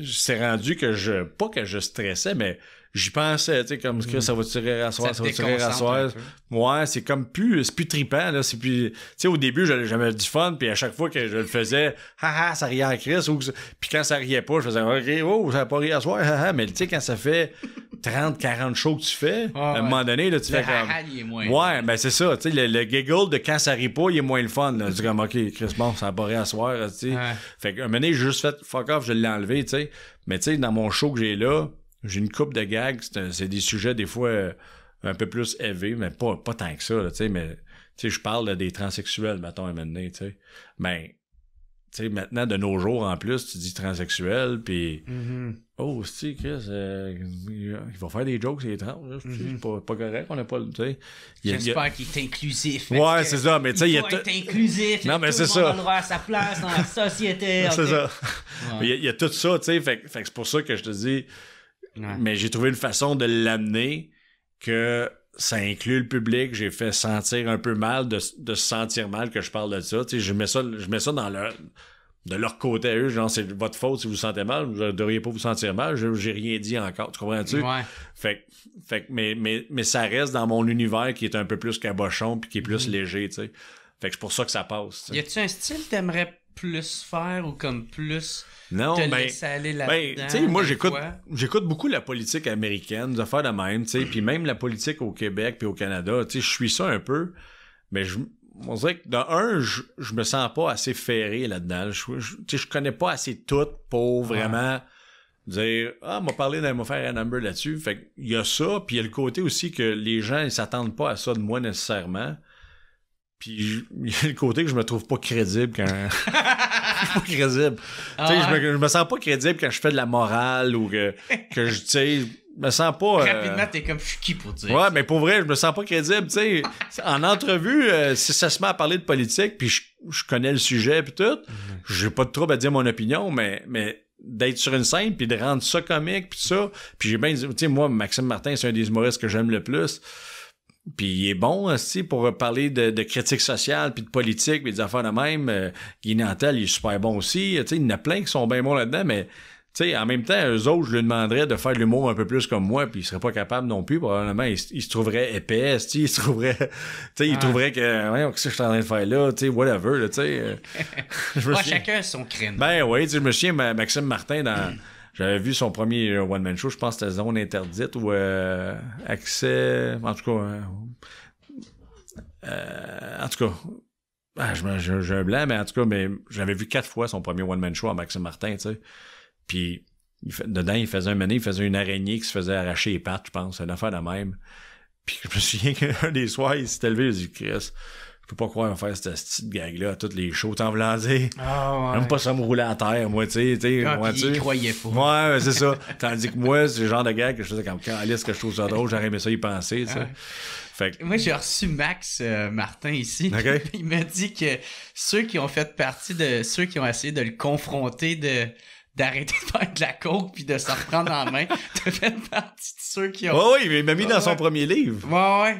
c'est rendu que pas que je stressais, mais j'y pensais, tu sais, comme que ça va tirer à soir, ça va tirer à soir. Ouais, c'est plus trippant, là. C'est plus, tu sais, au début, j'avais du fun, puis à chaque fois que je le faisais, ça riait à Chris, puis quand ça riait pas, je faisais, OK, ça va pas rire à soir, mais tu sais, quand ça fait 30-40 shows que tu fais, à un moment donné, là, tu fais comme... il est moins ouais, ben c'est ça, tu sais, le giggle de quand ça rit pas, il est moins le fun, là. Tu dis comme, OK, Chris, bon, ça va pas rire à soir, tu sais. Fait qu'à un moment donné, j'ai juste fait fuck off, je l'ai enlevé, tu sais. Mais tu sais, dans mon show que j'ai là, j'ai une couple de gags, c'est des sujets des fois un peu plus élevés, mais pas tant que ça, là, tu sais, mais tu sais, je parle des transsexuels, mettons, à un moment donné, tu sais. Ben, tu sais, maintenant, de nos jours, en plus, tu dis transsexuel, puis oh, si, Chris, il va faire des jokes, c'est trans, c'est pas correct, on n'a pas, tu sais. J'espère qu'il est inclusif. Ouais, c'est ça, mais tu sais, il faut être inclusif. Non, mais c'est ça. Tout le monde a le droit à sa place dans la société. C'est ça. Ouais. Il y a tout ça, tu sais, fait que c'est pour ça que je te dis... Mais j'ai trouvé une façon de l'amener que ça inclut le public. J'ai fait sentir un peu mal de se sentir mal que je parle de ça. Tu sais, je mets ça de leur côté à eux. Genre, c'est votre faute si vous vous sentez mal. Vous ne devriez pas vous sentir mal. J'ai rien dit encore. Tu comprends-tu? Ouais. Fait mais ça reste dans mon univers qui est un peu plus cabochon puis qui est plus léger, tu sais. Fait que c'est pour ça que ça passe. T'sais. Y a-tu un style que t'aimerais plus faire ou comme plus... Non, laisser aller là-dedans, tu sais, moi, j'écoute beaucoup la politique américaine, des affaires de même, tu sais, puis même la politique au Québec puis au Canada, tu sais, je suis ça un peu, mais on dirait que je me sens pas assez ferré là-dedans. Je connais pas assez tout pour vraiment dire, m'a faire un number là-dessus. Fait qu'il y a ça, puis il y a le côté aussi que les gens, ils s'attendent pas à ça de moi nécessairement. Puis il y a le côté que je me trouve pas crédible quand... je suis pas crédible. Je me sens pas crédible quand je fais de la morale ou que je, tu sais... Je me sens pas... Rapidement, t'es comme, je suis qui pour dire? Ouais, mais pour vrai, je me sens pas crédible, tu sais. En entrevue, si ça se met à parler de politique, puis je connais le sujet, puis tout, j'ai pas de trouble à dire mon opinion, mais d'être sur une scène, puis de rendre ça comique, puis ça, puis j'ai bien dit, tu sais, moi, Maxime Martin, c'est un des humoristes que j'aime le plus, puis il est bon aussi pour parler de critique sociale, puis de politique, puis des affaires de même. Guy Nantel, il est super bon aussi, tu sais, il y en a plein qui sont bien bons là-dedans, mais... Tu sais, en même temps, eux autres, je lui demanderais de faire de l'humour un peu plus comme moi, puis ils seraient pas capables non plus. Probablement, ils se trouveraient épais, ils se trouveraient... Tu sais, ils trouveraient que... Ouais, qu'est-ce que je suis en train de faire là? Tu sais, whatever, là, tu sais. Chacun a son créneau. Ben oui, tu sais, je me souviens, Maxime Martin, j'avais vu son premier one-man show, je pense que c'était Zone Interdite, ou Accès... En tout cas... j'ai un blanc, mais en tout cas, j'avais vu 4 fois son premier one-man show à Maxime Martin, tu sais. Puis, dedans, il faisait une araignée qui se faisait arracher les pattes, je pense. Une affaire de même. Puis, je me souviens qu'un des soirs, il s'était levé, il a dit, Chris, je peux pas croire en faire cette petite gag-là à toutes les shows, t'en voulant dire. Ah, ouais. Même pas ça me rouler à terre, moi, tu sais. Il croyait pas. Ouais, c'est ça. Tandis que moi, c'est le genre de gag que je faisais comme Calice, que je trouve ça drôle, j'aurais aimé ça y penser, tu sais. Fait que... Moi, j'ai reçu Max Martin ici. Okay. Il m'a dit que ceux qui ont fait partie de ceux qui ont essayé de le confronter d'arrêter de faire de la coke puis de se reprendre en main, t'as fait partie de ceux qui ont... Oui, il m'a mis dans son premier livre. Ouais.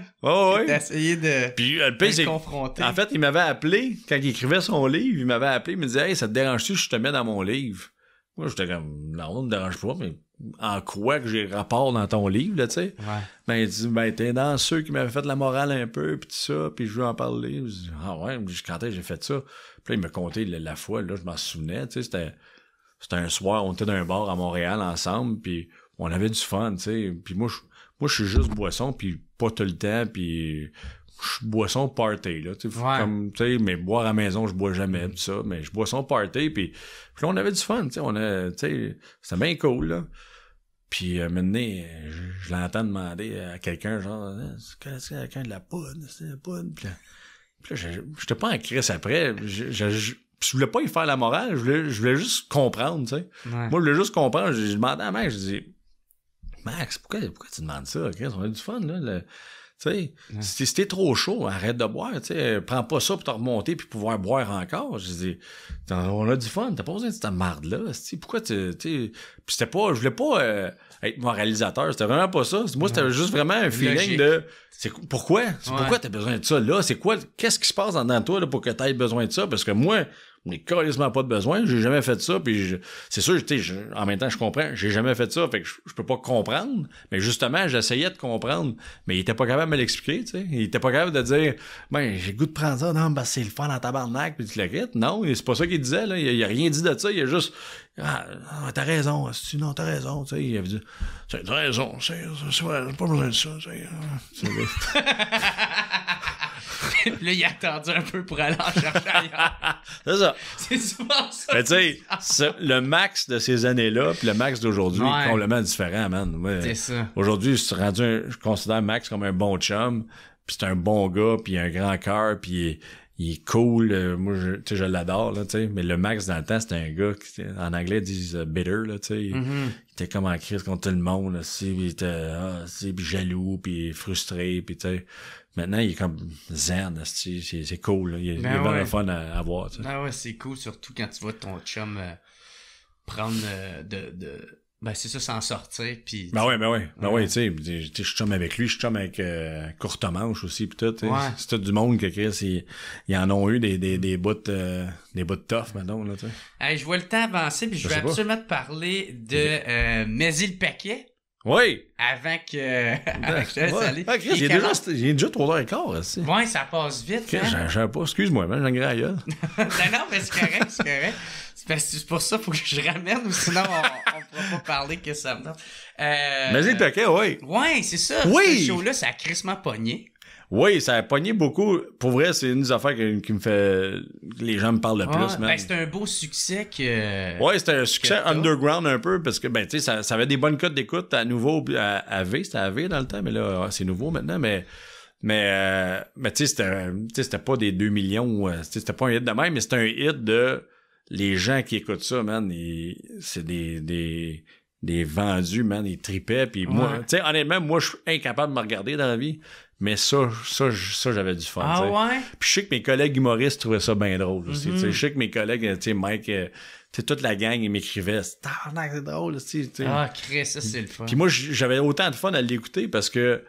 T'as essayé de le confronter. En fait, il m'avait appelé, quand il écrivait son livre, il m'avait appelé, il me disait « Hey, ça te dérange-tu si je te mets dans mon livre? » Moi, j'étais comme « Non, ça me dérange pas, mais en quoi que j'ai rapport dans ton livre, là, tu sais? » Ouais. Ben, il dit « Ben, t'es dans ceux qui m'avaient fait de la morale un peu, pis tout ça, pis je veux en parler. » Je dis « Ah ouais, quand j'ai fait ça? » Puis là, il m'a conté la fois, là, je m'en souvenais, tu sais, c'était un soir, on était dans un bar à Montréal ensemble, puis on avait du fun, tu sais. Puis moi, je suis juste boisson, puis pas tout le temps, puis je suis boisson party, là, tu sais. Comme, tu sais, mais boire à la maison, je bois jamais, tout ça. Mais je boisson party, puis là, on avait du fun, tu sais. C'était bien cool, là. Puis maintenant, je l'entends demander à quelqu'un, genre, c'est quelqu'un de la poudre, c'est la poudre. Puis là, j'étais pas en crise après. Je voulais pas y faire la morale, je voulais juste comprendre, tu sais. Ouais. Moi, je voulais juste comprendre. J'ai demandé à Max, je dis Max, pourquoi tu demandes ça? Chris? On a du fun, là. Tu sais, si t'es trop chaud, arrête de boire, tu sais. Prends pas ça pour te remonter puis pouvoir boire encore. Je dis, on a du fun, t'as pas besoin de cette marde-là. Pourquoi tu puis c'était pas, je voulais pas être moralisateur, c'était vraiment pas ça. Moi, c'était juste vraiment un feeling de, pourquoi t'as besoin de ça là? Qu'est-ce qui se passe dans toi là, pour que t'aies besoin de ça? Parce que moi, je n'ai carrément pas de besoin, j'ai jamais fait ça, puis c'est sûr, en même temps, je comprends, j'ai jamais fait ça, fait que je peux pas comprendre, mais justement, j'essayais de comprendre, mais il était pas capable de me l'expliquer, tu sais, il était pas capable de dire, ben, j'ai le goût de prendre ça, non, ben, c'est le fun dans tabarnak, puis tu le quittes, non, c'est pas ça qu'il disait, là, il a rien dit de ça, il a juste, t'as raison, non, t'as raison, tu sais, il avait dit, t'as raison, c'est vrai, j'ai pas besoin de ça, tu sais, Puis là, il a attendu un peu pour aller en chercher ailleurs. C'est ça. C'est souvent ça. Mais tu sais, le Max de ces années-là puis le Max d'aujourd'hui est complètement différent, man. Ouais. C'est ça. Aujourd'hui, je considère Max comme un bon chum, puis c'est un bon gars, puis il a un grand cœur, puis il est cool. Moi, je l'adore, là, tu sais. Mais le Max, dans le temps, c'était un gars qui, en anglais, ils disent bitter, là, tu sais. Il était comme en crise contre tout le monde, là, il était puis jaloux, puis frustré, puis tu sais. Maintenant, il est comme zen, c'est cool, là. Il est vraiment fun à voir, tu sais. Ah ouais, c'est cool, surtout quand tu vois ton chum prendre ben c'est ça, s'en sortir, puis... Ben ouais, tu sais, je chum avec lui, je chum avec Courtemanche aussi, pis tout, c'est tout du monde que Chris, ils en ont eu des bouts tough, maintenant, là, tu sais. Hey, je vois le temps avancer, puis je vais absolument te parler de Mésil Paquet. Oui! Avant que je te laisse aller. Ah, Chris, il est déjà 3h15, aussi. Ouais, ça passe vite, Chris, je savais pas, excuse-moi, man, j'ai un grand gueule. non, mais c'est correct, c'est correct. C'est pour ça qu'il faut que je ramène, ou sinon on pourra pas parler que ça me donne. Mésil Paquet, oui. Ouais, c'est ça. Oui! Ce show-là, ça a crissement pogné. Oui, ça a pogné beaucoup. Pour vrai, c'est une des affaires qui me fait... Les gens me parlent le plus, man. Ben, c'était un beau succès que... Ouais, c'était un succès underground un peu, parce que, ben, tu sais, ça avait des bonnes cotes d'écoute à nouveau, à V, c'était à V dans le temps, mais là, c'est nouveau maintenant, mais Mais tu sais, c'était pas des 2 millions, c'était pas un hit de même, mais c'était un hit de les gens qui écoutent ça, man, c'est des vendus, man, ils tripaient, puis moi, tu sais, honnêtement, moi, je suis incapable de me regarder dans la vie, mais ça, j'avais du fun, Ah t'sais. ouais? Puis je sais que mes collègues humoristes trouvaient ça bien drôle aussi, tu sais. Je sais que mes collègues, tu sais, Mike, tu sais, toute la gang, ils m'écrivaient, c'est drôle, tu sais. Ah, Chris, ça, c'est le fun. Puis moi, j'avais autant de fun à l'écouter parce que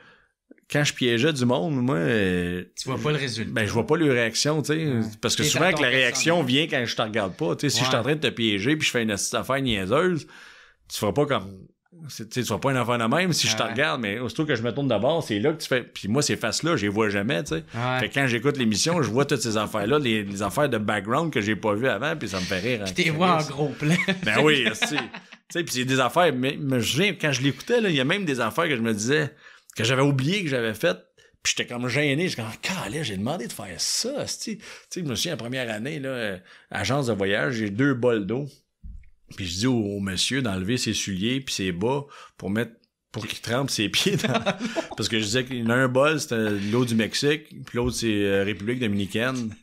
quand je piégeais du monde, moi... tu vois pas le résultat. Ben, je vois pas leur réaction, tu sais. Parce que souvent, que la réaction vient quand je te regarde pas. Tu sais, si je suis en train de te piéger puis je fais une affaire niaiseuse, tu feras pas comme... Tu feras pas une affaire de même si je te regarde, mais aussitôt que je me tourne d'abord, c'est là que tu fais... Puis moi, ces faces-là, je les vois jamais, tu sais. Fait que quand j'écoute l'émission, je vois toutes ces affaires-là, les affaires de background que j'ai pas vues avant, puis ça me fait rire. Puis t'es vois en gros plan. Ben oui, tu sais, puis c'est des affaires... Mais je me souviens, quand je l'écoutais, il y a même des affaires que je me disais... que j'avais oublié que j'avais fait, puis j'étais comme gêné, j'étais comme calé, j'ai demandé de faire ça, tu sais, je me souviens la première année là, agence de voyage, j'ai 2 bols d'eau. Puis je dis au monsieur d'enlever ses souliers puis ses bas pour qu'il trempe ses pieds dans... parce que je disais qu'il y en a un bol, c'était l'eau du Mexique, puis l'autre c'est République dominicaine.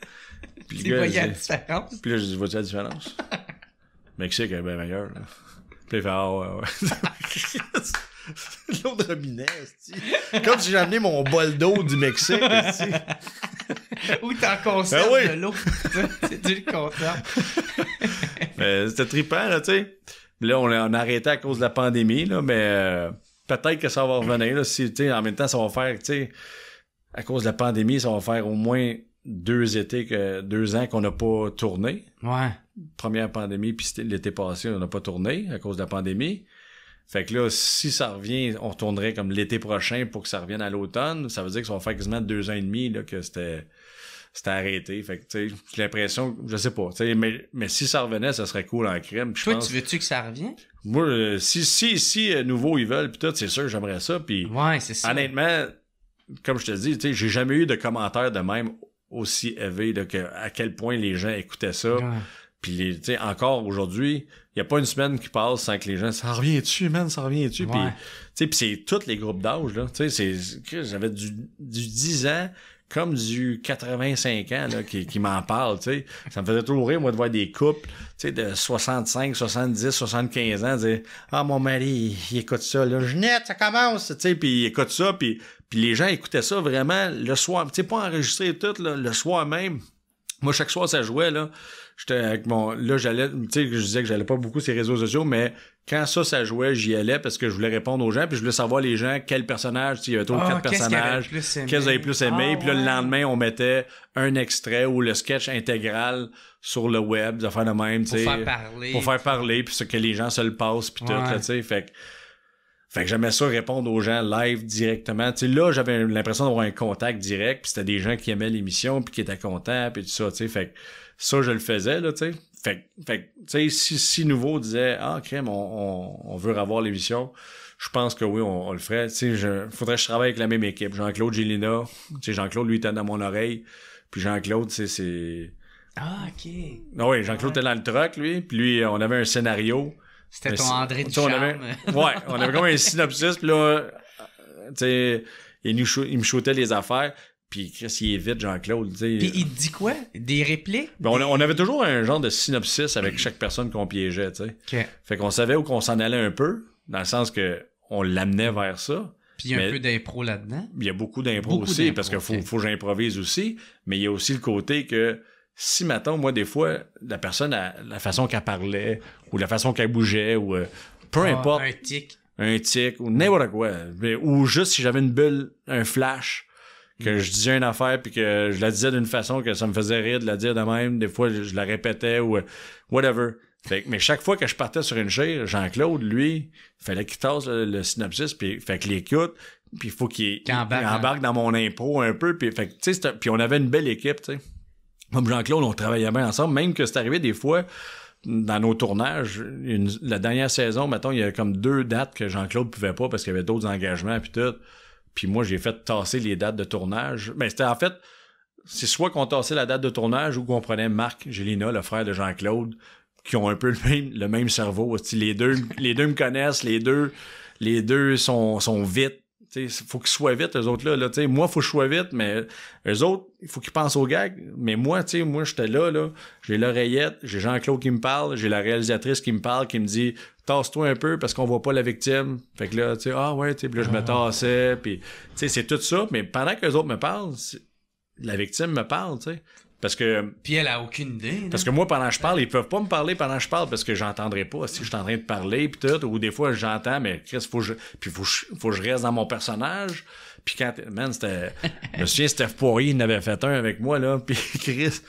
Puis tu voyais la différence? Puis là je dis, vois-tu la différence? Mexique est bien meilleur. Là. Puis il fait ouais. L'eau de robinet, comme si j'ai amené mon bol d'eau du Mexique. Ou t'en conserves de l'eau. C'est du content. Mais c'était trippant, là, tu sais. Là, on a arrêté à cause de la pandémie, là, mais peut-être que ça va revenir. Là, si, en même temps, ça va faire, tu sais, à cause de la pandémie, ça va faire au moins 2 ans qu'on n'a pas tourné. Ouais. Première pandémie, puis l'été passé, on n'a pas tourné à cause de la pandémie. Fait que là, si ça revient, on retournerait comme l'été prochain pour que ça revienne à l'automne. Ça veut dire que ça va faire quasiment 2 ans et demi là, que c'était arrêté. Fait que, tu sais, j'ai l'impression, je sais pas, tu sais, mais si ça revenait, ça serait cool en crème. Toi, tu veux-tu que ça revienne? Moi, si nouveau ils veulent, pis tout, c'est sûr, j'aimerais ça. Puis ouais, c'est ça. Honnêtement, comme je te dis, tu sais, j'ai jamais eu de commentaires de même aussi élevés, là, à quel point les gens écoutaient ça. Ouais. Puis, tu sais, encore aujourd'hui, il y a pas une semaine qui passe sans que les gens, ça revient-tu, man, ça revient-tu. Ouais. Puis, tu sais, puis c'est tous les groupes d'âge, là. Tu sais, j'avais du 10 ans comme du 85 ans, là, qui m'en parle, tu sais. Ça me faisait toujours rire, moi, de voir des couples, tu sais, de 65, 70, 75 ans, dire, ah, mon mari, il écoute ça, là, Ginette, ça commence, tu sais, puis il écoute ça, puis les gens écoutaient ça vraiment le soir, tu sais, pas enregistré tout, là, le soir même. Moi, chaque soir, ça jouait, là. J'étais avec là, j'allais, tu sais, je disais que j'allais pas beaucoup sur les réseaux sociaux, mais quand ça jouait, j'y allais parce que je voulais répondre aux gens, puis je voulais savoir les gens, quel personnage, il y avait 4 personnages, qu'est-ce qu'ils avaient plus aimé, puis là, le lendemain, on mettait un extrait ou le sketch intégral sur le web, des affaires de même, tu sais. Pour faire parler, puis que les gens se le passent, puis tout, là, tu sais, fait que j'aimais ça répondre aux gens live directement. Tu sais, là, j'avais l'impression d'avoir un contact direct, puis c'était des gens qui aimaient l'émission, puis qui étaient contents, puis tout ça, tu sais, fait que ça, je le faisais, là, tu sais. Fait tu sais, si Nouveau disait, ah, crème, on veut revoir l'émission, je pense que oui, on le ferait. Tu sais, faudrait que je travaille avec la même équipe. Jean-Claude Gélina, tu sais, Jean-Claude, lui, était dans mon oreille, puis Jean-Claude, tu sais, c'est... Ah, OK. Ah oui, Jean-Claude était dans le truck, lui, puis lui, on avait un scénario. C'était ton André Ducharme. On avait comme un synopsis, puis là, tu sais, il me shootait les affaires. Puis Chris, il est vite, Jean-Claude. Puis il te dit quoi? Des répliques? Ben, on avait toujours un genre de synopsis avec chaque personne qu'on piégeait, tu sais. Okay. Fait qu'on savait où qu'on s'en allait un peu, dans le sens que on l'amenait vers ça. Puis il y a un peu d'impro là-dedans. Il y a beaucoup d'impro aussi, parce qu'il faut que j'improvise aussi. Mais il y a aussi le côté que si, mettons, moi, des fois, la personne, la façon qu'elle parlait, ou la façon qu'elle bougeait, ou peu importe. Un tic, ou n'importe quoi. Ou juste si j'avais une bulle, un flash, que je disais une affaire puis que je la disais d'une façon que ça me faisait rire de la dire de même. Des fois, je la répétais ou whatever. Mais chaque fois que je partais sur une chire, Jean-Claude, lui, il fallait qu'il tasse le synopsis puis fait qu'il écoute puis il faut qu'il embarque dans mon impro un peu puis fait que tu sais puis on avait une belle équipe, tu sais. Comme Jean-Claude, on travaillait bien ensemble, même que c'est arrivé des fois dans nos tournages, la dernière saison, mettons, il y a comme 2 dates que Jean-Claude pouvait pas parce qu'il y avait d'autres engagements puis tout. Puis moi, j'ai fait tasser les dates de tournage. Ben, c'était en fait, c'est soit qu'on tassait la date de tournage ou qu'on prenait Marc Gélina, le frère de Jean-Claude, qui ont un peu le même cerveau. Les deux me connaissent, les deux sont vite. faut qu'ils soient vite, eux autres là. Moi, faut que je sois vite, mais eux autres, il faut qu'ils pensent aux gags. Mais moi, j'étais là, j'ai l'oreillette, j'ai Jean-Claude qui me parle, j'ai la réalisatrice qui me parle, qui me dit tasse-toi un peu parce qu'on voit pas la victime. Fait que là, puis là, je me tassais, puis c'est tout ça. Mais pendant que les autres me parlent, la victime me parle, tu sais. Parce que. Puis elle a aucune idée. Là. Parce que moi, pendant que je parle, ils peuvent pas me parler pendant que je parle parce que j'entendrai pas. Si je suis en train de parler, puis tout, ou des fois j'entends, mais Chris, faut que je reste dans mon personnage. Puis quand. Man, c'était. Je me souviens, Steph Poirier, il en avait fait un avec moi, là. Puis Chris,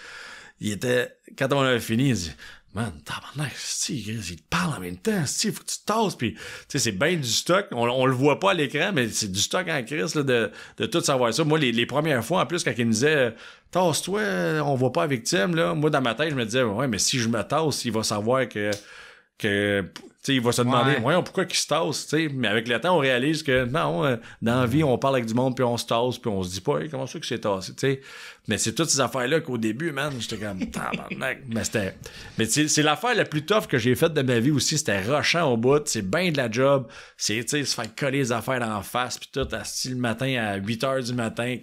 il était. Quand on avait fini, il dit. Man, tabarnak, Chris, il te parle en même temps, il faut que tu te tasses, puis c'est bien du stock, on le voit pas à l'écran, mais c'est du stock en Chris, là, de tout savoir ça. Moi, les premières fois, en plus, quand il me disait tasse-toi, on voit pas la victime, là, moi, dans ma tête, je me disais, ouais, mais si je me tasse, il va savoir que il va se demander pourquoi qu'il se tasse, mais avec le temps on réalise que non, dans la vie on parle avec du monde puis on se tasse puis on se dit pas hey, comment ça que c'est tassé, mais c'est toutes ces affaires là qu'au début man j'étais comme tabarnak, mais c'est l'affaire la plus tough que j'ai faite de ma vie aussi, c'était rushant au bout, c'est bien de la job, c'est se faire coller les affaires dans la face puis tout le matin à 8h du matin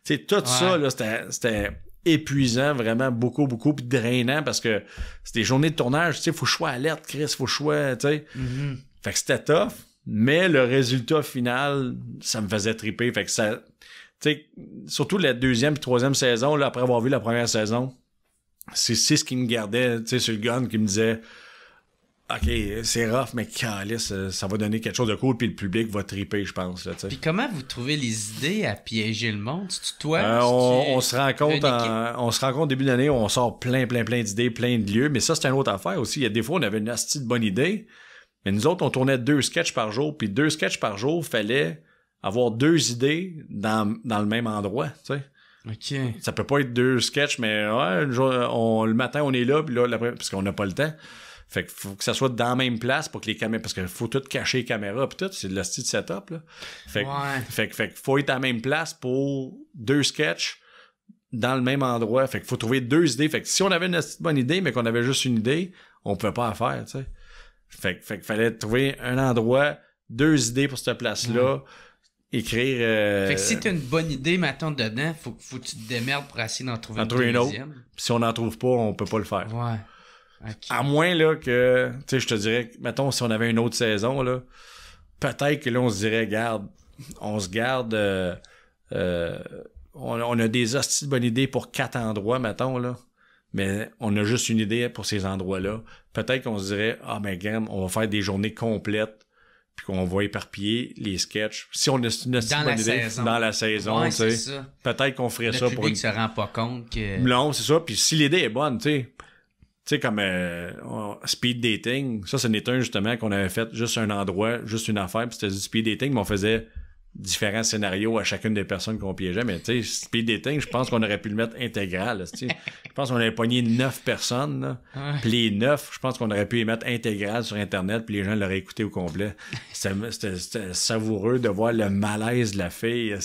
puis tout ça là c'était épuisant, vraiment beaucoup, puis drainant parce que c'est des journées de tournage, faut que je sois alerte, Chris, faut que je sois, Mm-hmm. Fait que c'était tough, mais le résultat final, ça me faisait triper. Fait que ça, surtout la deuxième et troisième saison, là, après avoir vu la première saison, c'est ce qui me gardait, sur le gun, qui me disait OK, c'est rough, mais calice, ça va donner quelque chose de cool, puis le public va triper, je pense. Puis comment vous trouvez les idées à piéger le monde? C'est-tu toi? On se rencontre au début d'année, on sort plein d'idées, plein de lieux, mais ça, c'est une autre affaire aussi. Il y a des fois, on avait une astuce de bonne idée, mais nous autres, on tournait 2 sketchs par jour, puis 2 sketchs par jour, fallait avoir 2 idées dans le même endroit, tu sais. OK. Ça peut pas être 2 sketchs, mais ouais, le matin, on est là, puis là, parce qu'on n'a pas le temps. Fait que faut que ça soit dans la même place pour que les caméras, parce qu'il faut tout cacher les caméras pis tout, c'est de la style setup, là. Fait que faut être à la même place pour 2 sketchs dans le même endroit. Fait qu'il faut trouver 2 idées. Fait que si on avait une bonne idée, mais qu'on avait juste une idée, on pouvait pas la faire, tu sais. Fait qu'il fallait trouver un endroit, 2 idées pour cette place-là, écrire... Fait que si t'as une bonne idée, mettons, dedans, faut que tu te démerdes pour essayer d'en trouver une autre. deuxième. Pis si on n'en trouve pas, on peut pas le faire. Ouais. Okay. À moins là que, tu sais, je te dirais, mettons, si on avait une autre saison, là, peut-être que là, on se dirait, on se garde, on a des hosties de bonnes idées pour 4 endroits, mettons, là, mais on a juste une idée pour ces endroits-là. Peut-être qu'on se dirait, regarde, on va faire des journées complètes, puis qu'on va éparpiller les sketchs. Si on a une bonne idée dans la saison, tu sais, peut-être qu'on ferait ça pour... Le public se rend pas compte que... Non, c'est ça, puis si l'idée est bonne, tu sais... Tu sais, comme speed dating, ça n'est un justement qu'on avait fait juste un endroit, juste une affaire, puis c'était du speed dating, mais on faisait différents scénarios à chacune des personnes qu'on piégeait. Mais tu sais, speed dating, je pense qu'on aurait pu le mettre intégral. Je pense qu'on avait pogné 9 personnes. Là. Puis les 9, je pense qu'on aurait pu les mettre intégral sur Internet, puis les gens l'auraient écouté au complet. C'était savoureux de voir le malaise de la fille.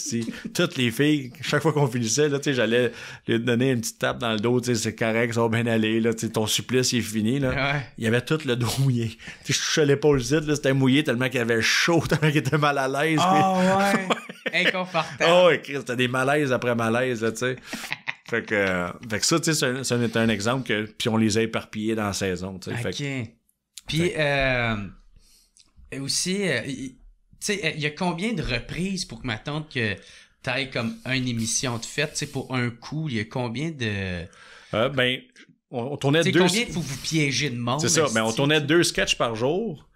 Toutes les filles, chaque fois qu'on finissait, là, j'allais lui donner une petite tape dans le dos. C'est correct, ça va bien aller. Là, ton supplice il est fini. Là. Il y avait tout le dos mouillé. Je touchais l'épaule zite, là, c'était mouillé tellement qu'il avait chaud, tellement qu'il était mal à l'aise. Inconfortable. Oh, c'était des malaises après malaises, tu sais. Fait que ça, tu sais, ça est un exemple que, puis on les a éparpillés dans la saison, tu sais. OK. Puis, aussi, tu sais, il y a combien de reprises pour que m'attende que t'ailles comme une émission de fête, tu sais, pour un coup, il y a combien de... on tournait 2... combien faut vous piéger de monde? C'est ça, mais on tournait 2 sketchs par jour,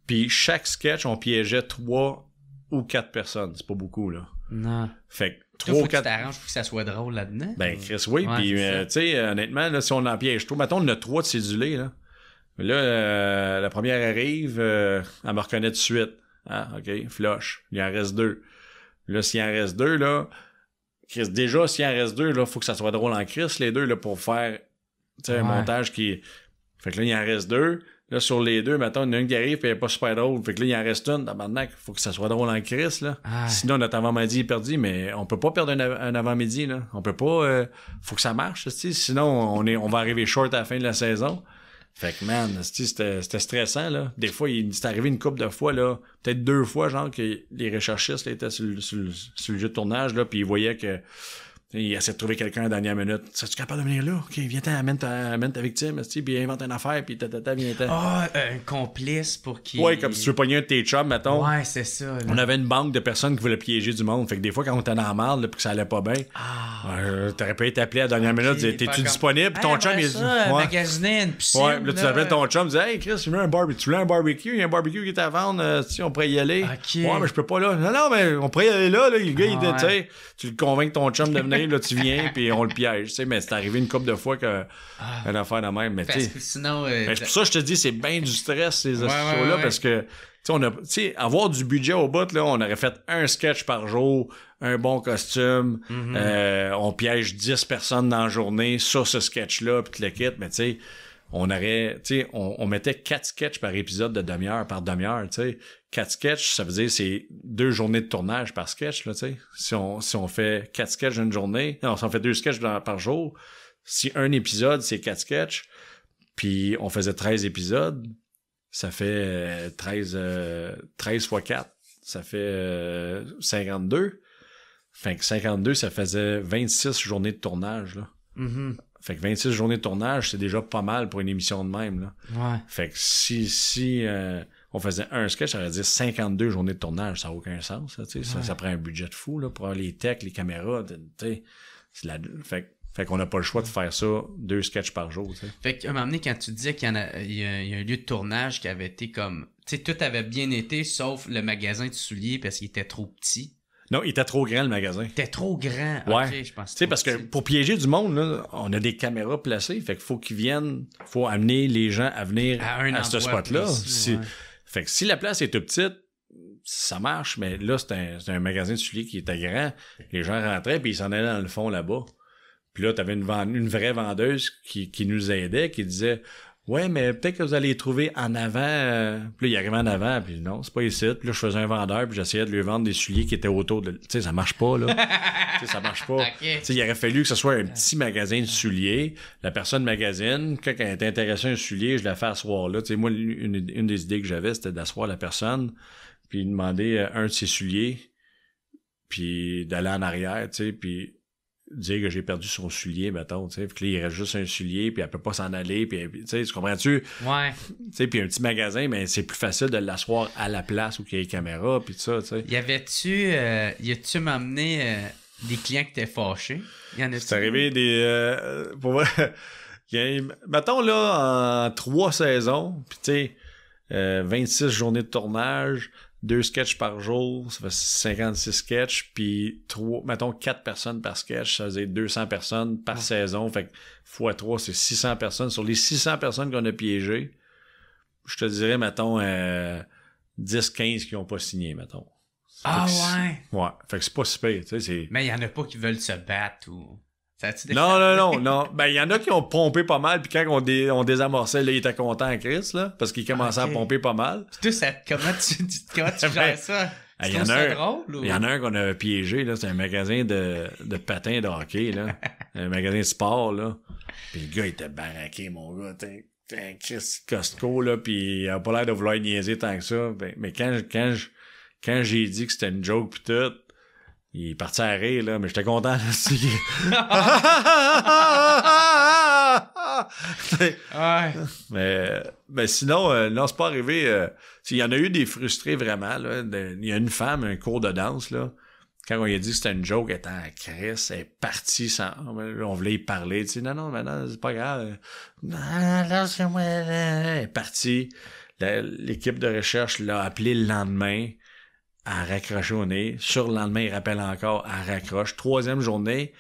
puis chaque sketch, on piégeait 3 ou 4 personnes. C'est pas beaucoup, là. Non. Fait que 3 ou 4... Faut que tu t'arranges pour que ça soit drôle là-dedans. Ben, Chris, oui. Puis, tu sais, honnêtement, là, si on en piège trop, mettons, on a 3 de cédulés, là. Là, la première arrive, elle me reconnaît tout de suite. Ah, OK, flush. Il en reste 2. Là, s'il en reste 2, là, Chris, déjà, s'il en reste 2, là, faut que ça soit drôle en Chris, les 2, là, pour faire, tu sais, un montage qui... Fait que là, il en reste 2. Là, sur les 2, mettons, il y en a une qui arrive et elle est pas super drôle. Fait que là, il en reste une. Maintenant, il faut que ça soit drôle en crise, là. Sinon, notre avant-midi est perdu, mais on peut pas perdre un avant-midi, là. On peut pas... faut que ça marche, tu sais. Sinon, on va arriver short à la fin de la saison. Fait que, man, c'était stressant, là. Des fois, c'est arrivé une couple de fois, là, peut-être 2 fois, genre, que les recherchistes là, étaient sur le jeu de tournage, là, puis ils voyaient que il essaie de trouver quelqu'un à la dernière minute. Serais-tu capable de venir là? OK, viens amène ta victime, puis invente une affaire, puis viens-t'en. Un complice pour qui... Ouais, comme si tu veux pogner un de tes chums, mettons. Ouais, c'est ça. Là. On avait une banque de personnes qui voulaient piéger du monde. Fait que des fois, quand on était dans la merde, là, puis que ça allait pas bien, t'aurais pas été appelé à la dernière minute, t'es-tu disponible? Puis ton chum, il dit... magasiner une piscine. Ouais, là, tu t'appelles ton chum, tu dis, hey, Chris, tu veux un barbecue? Il y a un barbecue qui est à vendre, on pourrait y aller. Okay. Ouais, mais je peux pas là. Non, mais on pourrait y aller là. Le gars, il dit, tu sais, tu le convaincs ton chum de venir, là, tu viens, puis on le piège, tu sais, mais c'est arrivé une couple de fois une affaire de même, mais tu sais. Sinon, c'est pour ça que je te dis, c'est bien du stress, ces shows-là, parce que, tu sais, avoir du budget au bout, là, on aurait fait un sketch par jour, un bon costume, on piège 10 personnes dans la journée sur ce sketch-là, puis tu le quittes, mais tu sais, on aurait, tu sais, on mettait 4 sketchs par épisode de demi-heure, par demi-heure, tu sais. 4 sketchs, ça veut dire c'est 2 journées de tournage par sketch, là, tu sais. Si on fait 4 sketchs une journée, non, si on fait 2 sketchs par jour, si un épisode, c'est 4 sketchs, puis on faisait 13 épisodes, ça fait 13 fois 4, ça fait 52. Fait que 52, ça faisait 26 journées de tournage, là. Mm-hmm. Fait que 26 journées de tournage, c'est déjà pas mal pour une émission de même, là. Ouais. Fait que si on faisait un sketch, ça aurait dit 52 journées de tournage, ça n'a aucun sens, là, tu sais. Ça prend un budget de fou, là, pour avoir les techs, les caméras, tu sais. Fait qu'on n'a pas le choix de faire ça 2 sketchs par jour, tu sais. Fait qu'à un moment donné, quand tu disais qu'il y a un lieu de tournage qui avait été comme... Tu sais, tout avait bien été, sauf le magasin de souliers parce qu'il était trop petit. Non, il était trop grand, le magasin. Il était trop grand. Ouais. Okay, je pense. Tu sais, parce que pour piéger du monde, là, on a des caméras placées. Fait qu'il faut qu'ils viennent, faut amener les gens à venir à ce spot-là. Fait que si la place est toute petite, ça marche, mais là, c'est un magasin de souliers qui était grand. Les gens rentraient, puis ils s'en allaient dans le fond là-bas. Puis là, t'avais une vraie vendeuse qui nous aidait, qui disait... Ouais, mais peut-être que vous allez les trouver en avant. Puis là, il arrivait en avant, puis non, c'est pas ici. Puis là, je faisais un vendeur, puis j'essayais de lui vendre des souliers qui étaient autour de... Tu sais, ça marche pas, là. Tu sais, ça marche pas. Okay. Tu sais, il aurait fallu que ce soit un petit magasin de souliers. La personne magasine, quand elle était intéressée à un soulier, je la fais asseoir là. Tu sais, moi, une des idées que j'avais, c'était d'asseoir la personne, puis demander un de ses souliers, puis d'aller en arrière, tu sais, puis... dire que j'ai perdu son soulier, mettons, tu sais. Puis là, il reste juste un soulier, puis elle peut pas s'en aller, puis tu sais, tu comprends-tu? Ouais. Tu sais, puis un petit magasin, mais c'est plus facile de l'asseoir à la place où il y a les caméras, puis tout ça, tu sais. Y a-tu m'amené des clients qui étaient fâchés? Y en a-tu? C'est arrivé des... pour vrai, mettons, là, en 3 saisons, puis tu sais, 26 journées de tournage... 2 sketchs par jour, ça fait 56 sketchs, puis 4 personnes par sketch, ça faisait 200 personnes par saison, fait que x 3, c'est 600 personnes. Sur les 600 personnes qu'on a piégées, je te dirais, mettons, 10-15 qui n'ont pas signé, mettons. Ouais? Ouais, fait que c'est pas si pire, tu sais, c'est... Mais il y en a pas qui veulent se battre ou... Non. Ben, il y en a qui ont pompé pas mal, puis quand on désamorçait, là, ils étaient contents à Chris, là, parce qu'ils commençaient à pomper pas mal. Puis toi, comment tu gères ça? Il y en a un qu'on a piégé, là, c'est un magasin de patins de hockey, là. Un magasin de sport, là. Puis le gars, il était baraqué, mon gars. T'es un Chris Costco, là, puis il a pas l'air de vouloir niaiser tant que ça. Mais quand j'ai dit que c'était une joke pis tout, il est parti à rire, là, mais j'étais content, là, ouais. Mais sinon, non, c'est pas arrivé. Il y en a eu des frustrés, vraiment, là. Il y a une femme, un cours de danse, là. Quand on lui a dit que c'était une joke, elle était en crise, elle est partie sans... On voulait y parler, tu sais, non, c'est pas grave. Non, c'est moi. Elle est partie. L'équipe de recherche l'a appelé le lendemain. À raccrocher au nez. Sur le lendemain, il rappelle encore, elle raccroche. 3e journée,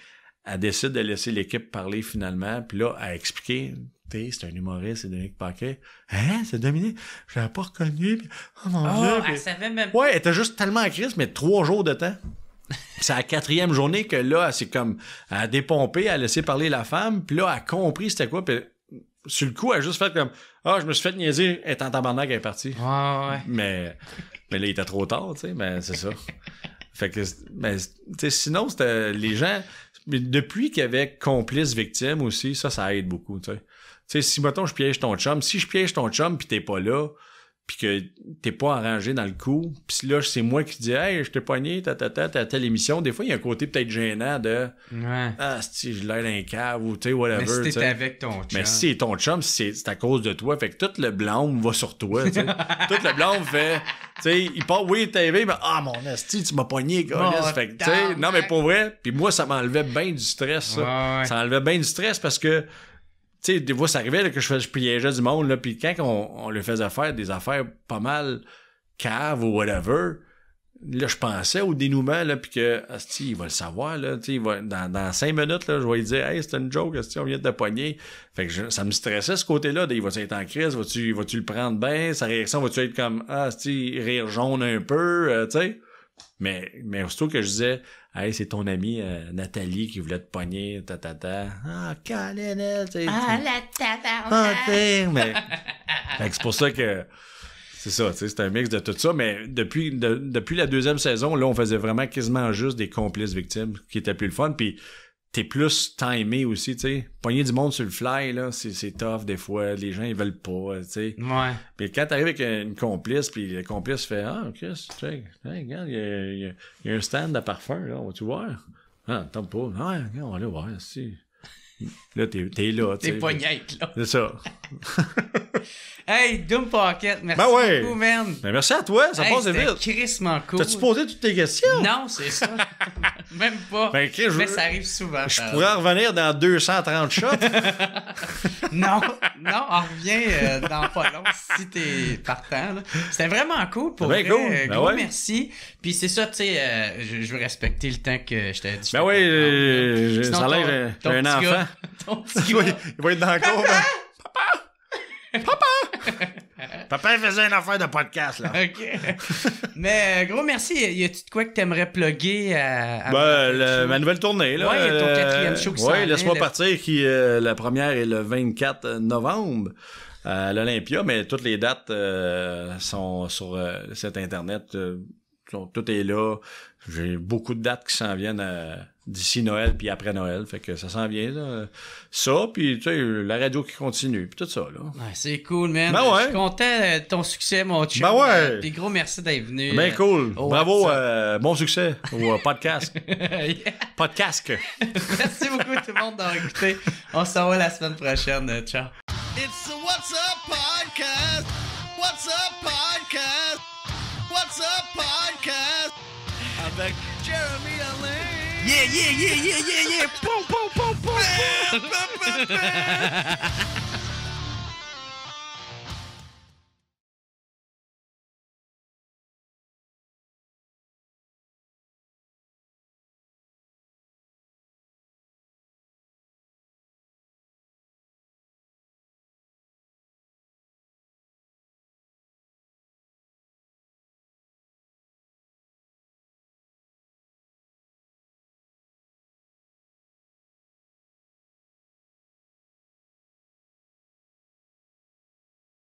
elle décide de laisser l'équipe parler finalement. Puis là, elle a expliqué, c'est un humoriste, c'est Dominique Paquet. Hein, c'est Dominique? Je l'avais pas reconnu. Puis, oh mon Dieu. Elle savait même... Ouais, elle était juste tellement en crise, mais 3 jours de temps. C'est à la 4e journée que là, elle a dépompé, elle a laissé parler la femme. Puis là, elle a compris c'était quoi. Puis sur le coup, elle a juste fait comme, je me suis fait niaiser, elle est en tabarnak, elle est partie. Ouais. Mais là, il était trop tard, tu sais, mais c'est ça. Fait que, tu sais, sinon, c'était les gens... Mais depuis qu'il y avait complice victime aussi, ça aide beaucoup, tu sais. sais, si, mettons, je piège ton chum, si je piège ton chum pis t'es pas là, pis que t'es pas arrangé dans le coup, pis là, c'est moi qui dis, hey, je t'ai pogné, t'as telle émission. Des fois, il y a un côté peut-être gênant de, si je l'aide un cave ou, tu sais, whatever. Mais si t'es avec ton chum. Mais si c'est ton chum, c'est à cause de toi. Fait que tout le blâme va sur toi, tu sais. Tout le blâme fait, tu sais, il part, oui, TV, mais, mon asti, tu m'as pogné, gars. Fait que, tu sais, non, mais pour vrai, pis moi, ça m'enlevait bien du stress, ça. Ouais. Ça m'enlevait bien du stress parce que, tu sais, des fois, ça arrivait là, que je piégeais du monde, là, pis quand on le faisait faire des affaires pas mal caves ou whatever, là, je pensais au dénouement, là, pis que, asti, il va le savoir, là, tu sais, dans 5 minutes, là, je vais lui dire, hey, c'était une joke, asti, on vient de te pogner. Fait que ça me stressait, ce côté-là, il va-tu être en crise, vas-tu le prendre bien, sa réaction, va-tu être comme, asti, rire jaune un peu, tu sais. Mais aussitôt que je disais, hey, c'est ton amie Nathalie qui voulait te pogner, Colin, tu sais. La tabarnak! Mais fait que c'est pour ça que c'est ça, tu sais, c'est un mix de tout ça. Mais depuis la 2e saison, là, on faisait vraiment quasiment juste des complices victimes, qui était plus le fun. Puis t'es plus timé aussi, tu sais. Pogner du monde sur le fly, là, c'est tough des fois. Les gens, ils veulent pas, tu sais. Ouais. Puis quand t'arrives avec une complice, puis le complice fait, ok, hey, regarde, il y a un stand à parfum, là, on va-tu voir? T'as pas. Ouais, on va aller voir, si. Là, t'es là, tu sais. T'es pognette, là. C'est ça. Hey, Doom Pocket, merci beaucoup, man. Ben, merci à toi, ça passe vite. C'était crissement cool. T'as-tu posé toutes tes questions? Non, c'est ça. Même pas. Ben, mais ça arrive souvent. Je pourrais en revenir dans 230 shots. non, on revient dans pas long si t'es partant. Là. C'était vraiment cool pour vrai. Cool. Gros merci. Puis c'est ça, tu sais, je veux respecter le temps que je t'ai dit. Ben oui, ça a l'air j'ai un enfant. Ton petit gars. Il va être dans le cours. Papa faisait une affaire de podcast, là. OK. Mais gros merci. Y a-tu de quoi que t'aimerais plugger à ma nouvelle tournée, là. Ouais, il y a ton 4e show qui s'en vient. Laisse-moi partir, qui la première est le 24 novembre à l'Olympia, mais toutes les dates sont sur le site internet. Tout est là. J'ai beaucoup de dates qui s'en viennent d'ici Noël puis après Noël. Fait que ça s'en vient, là. Ça, puis tu sais, la radio qui continue, puis tout ça, là. Ouais, c'est cool, man. Ben ouais. Je suis content de ton succès, mon chum. Ben ouais. Puis gros merci d'être venu. Ben cool. Bravo, bon succès au podcast. Yeah. Podcast. Merci beaucoup tout le monde d'avoir écouté. On se revoit la semaine prochaine. Ciao. It's the What's Up Podcast. What's Up Podcast. What's Up Podcast. Avec Jeremy Alain. Yeah. Poum, poum, poum, poum.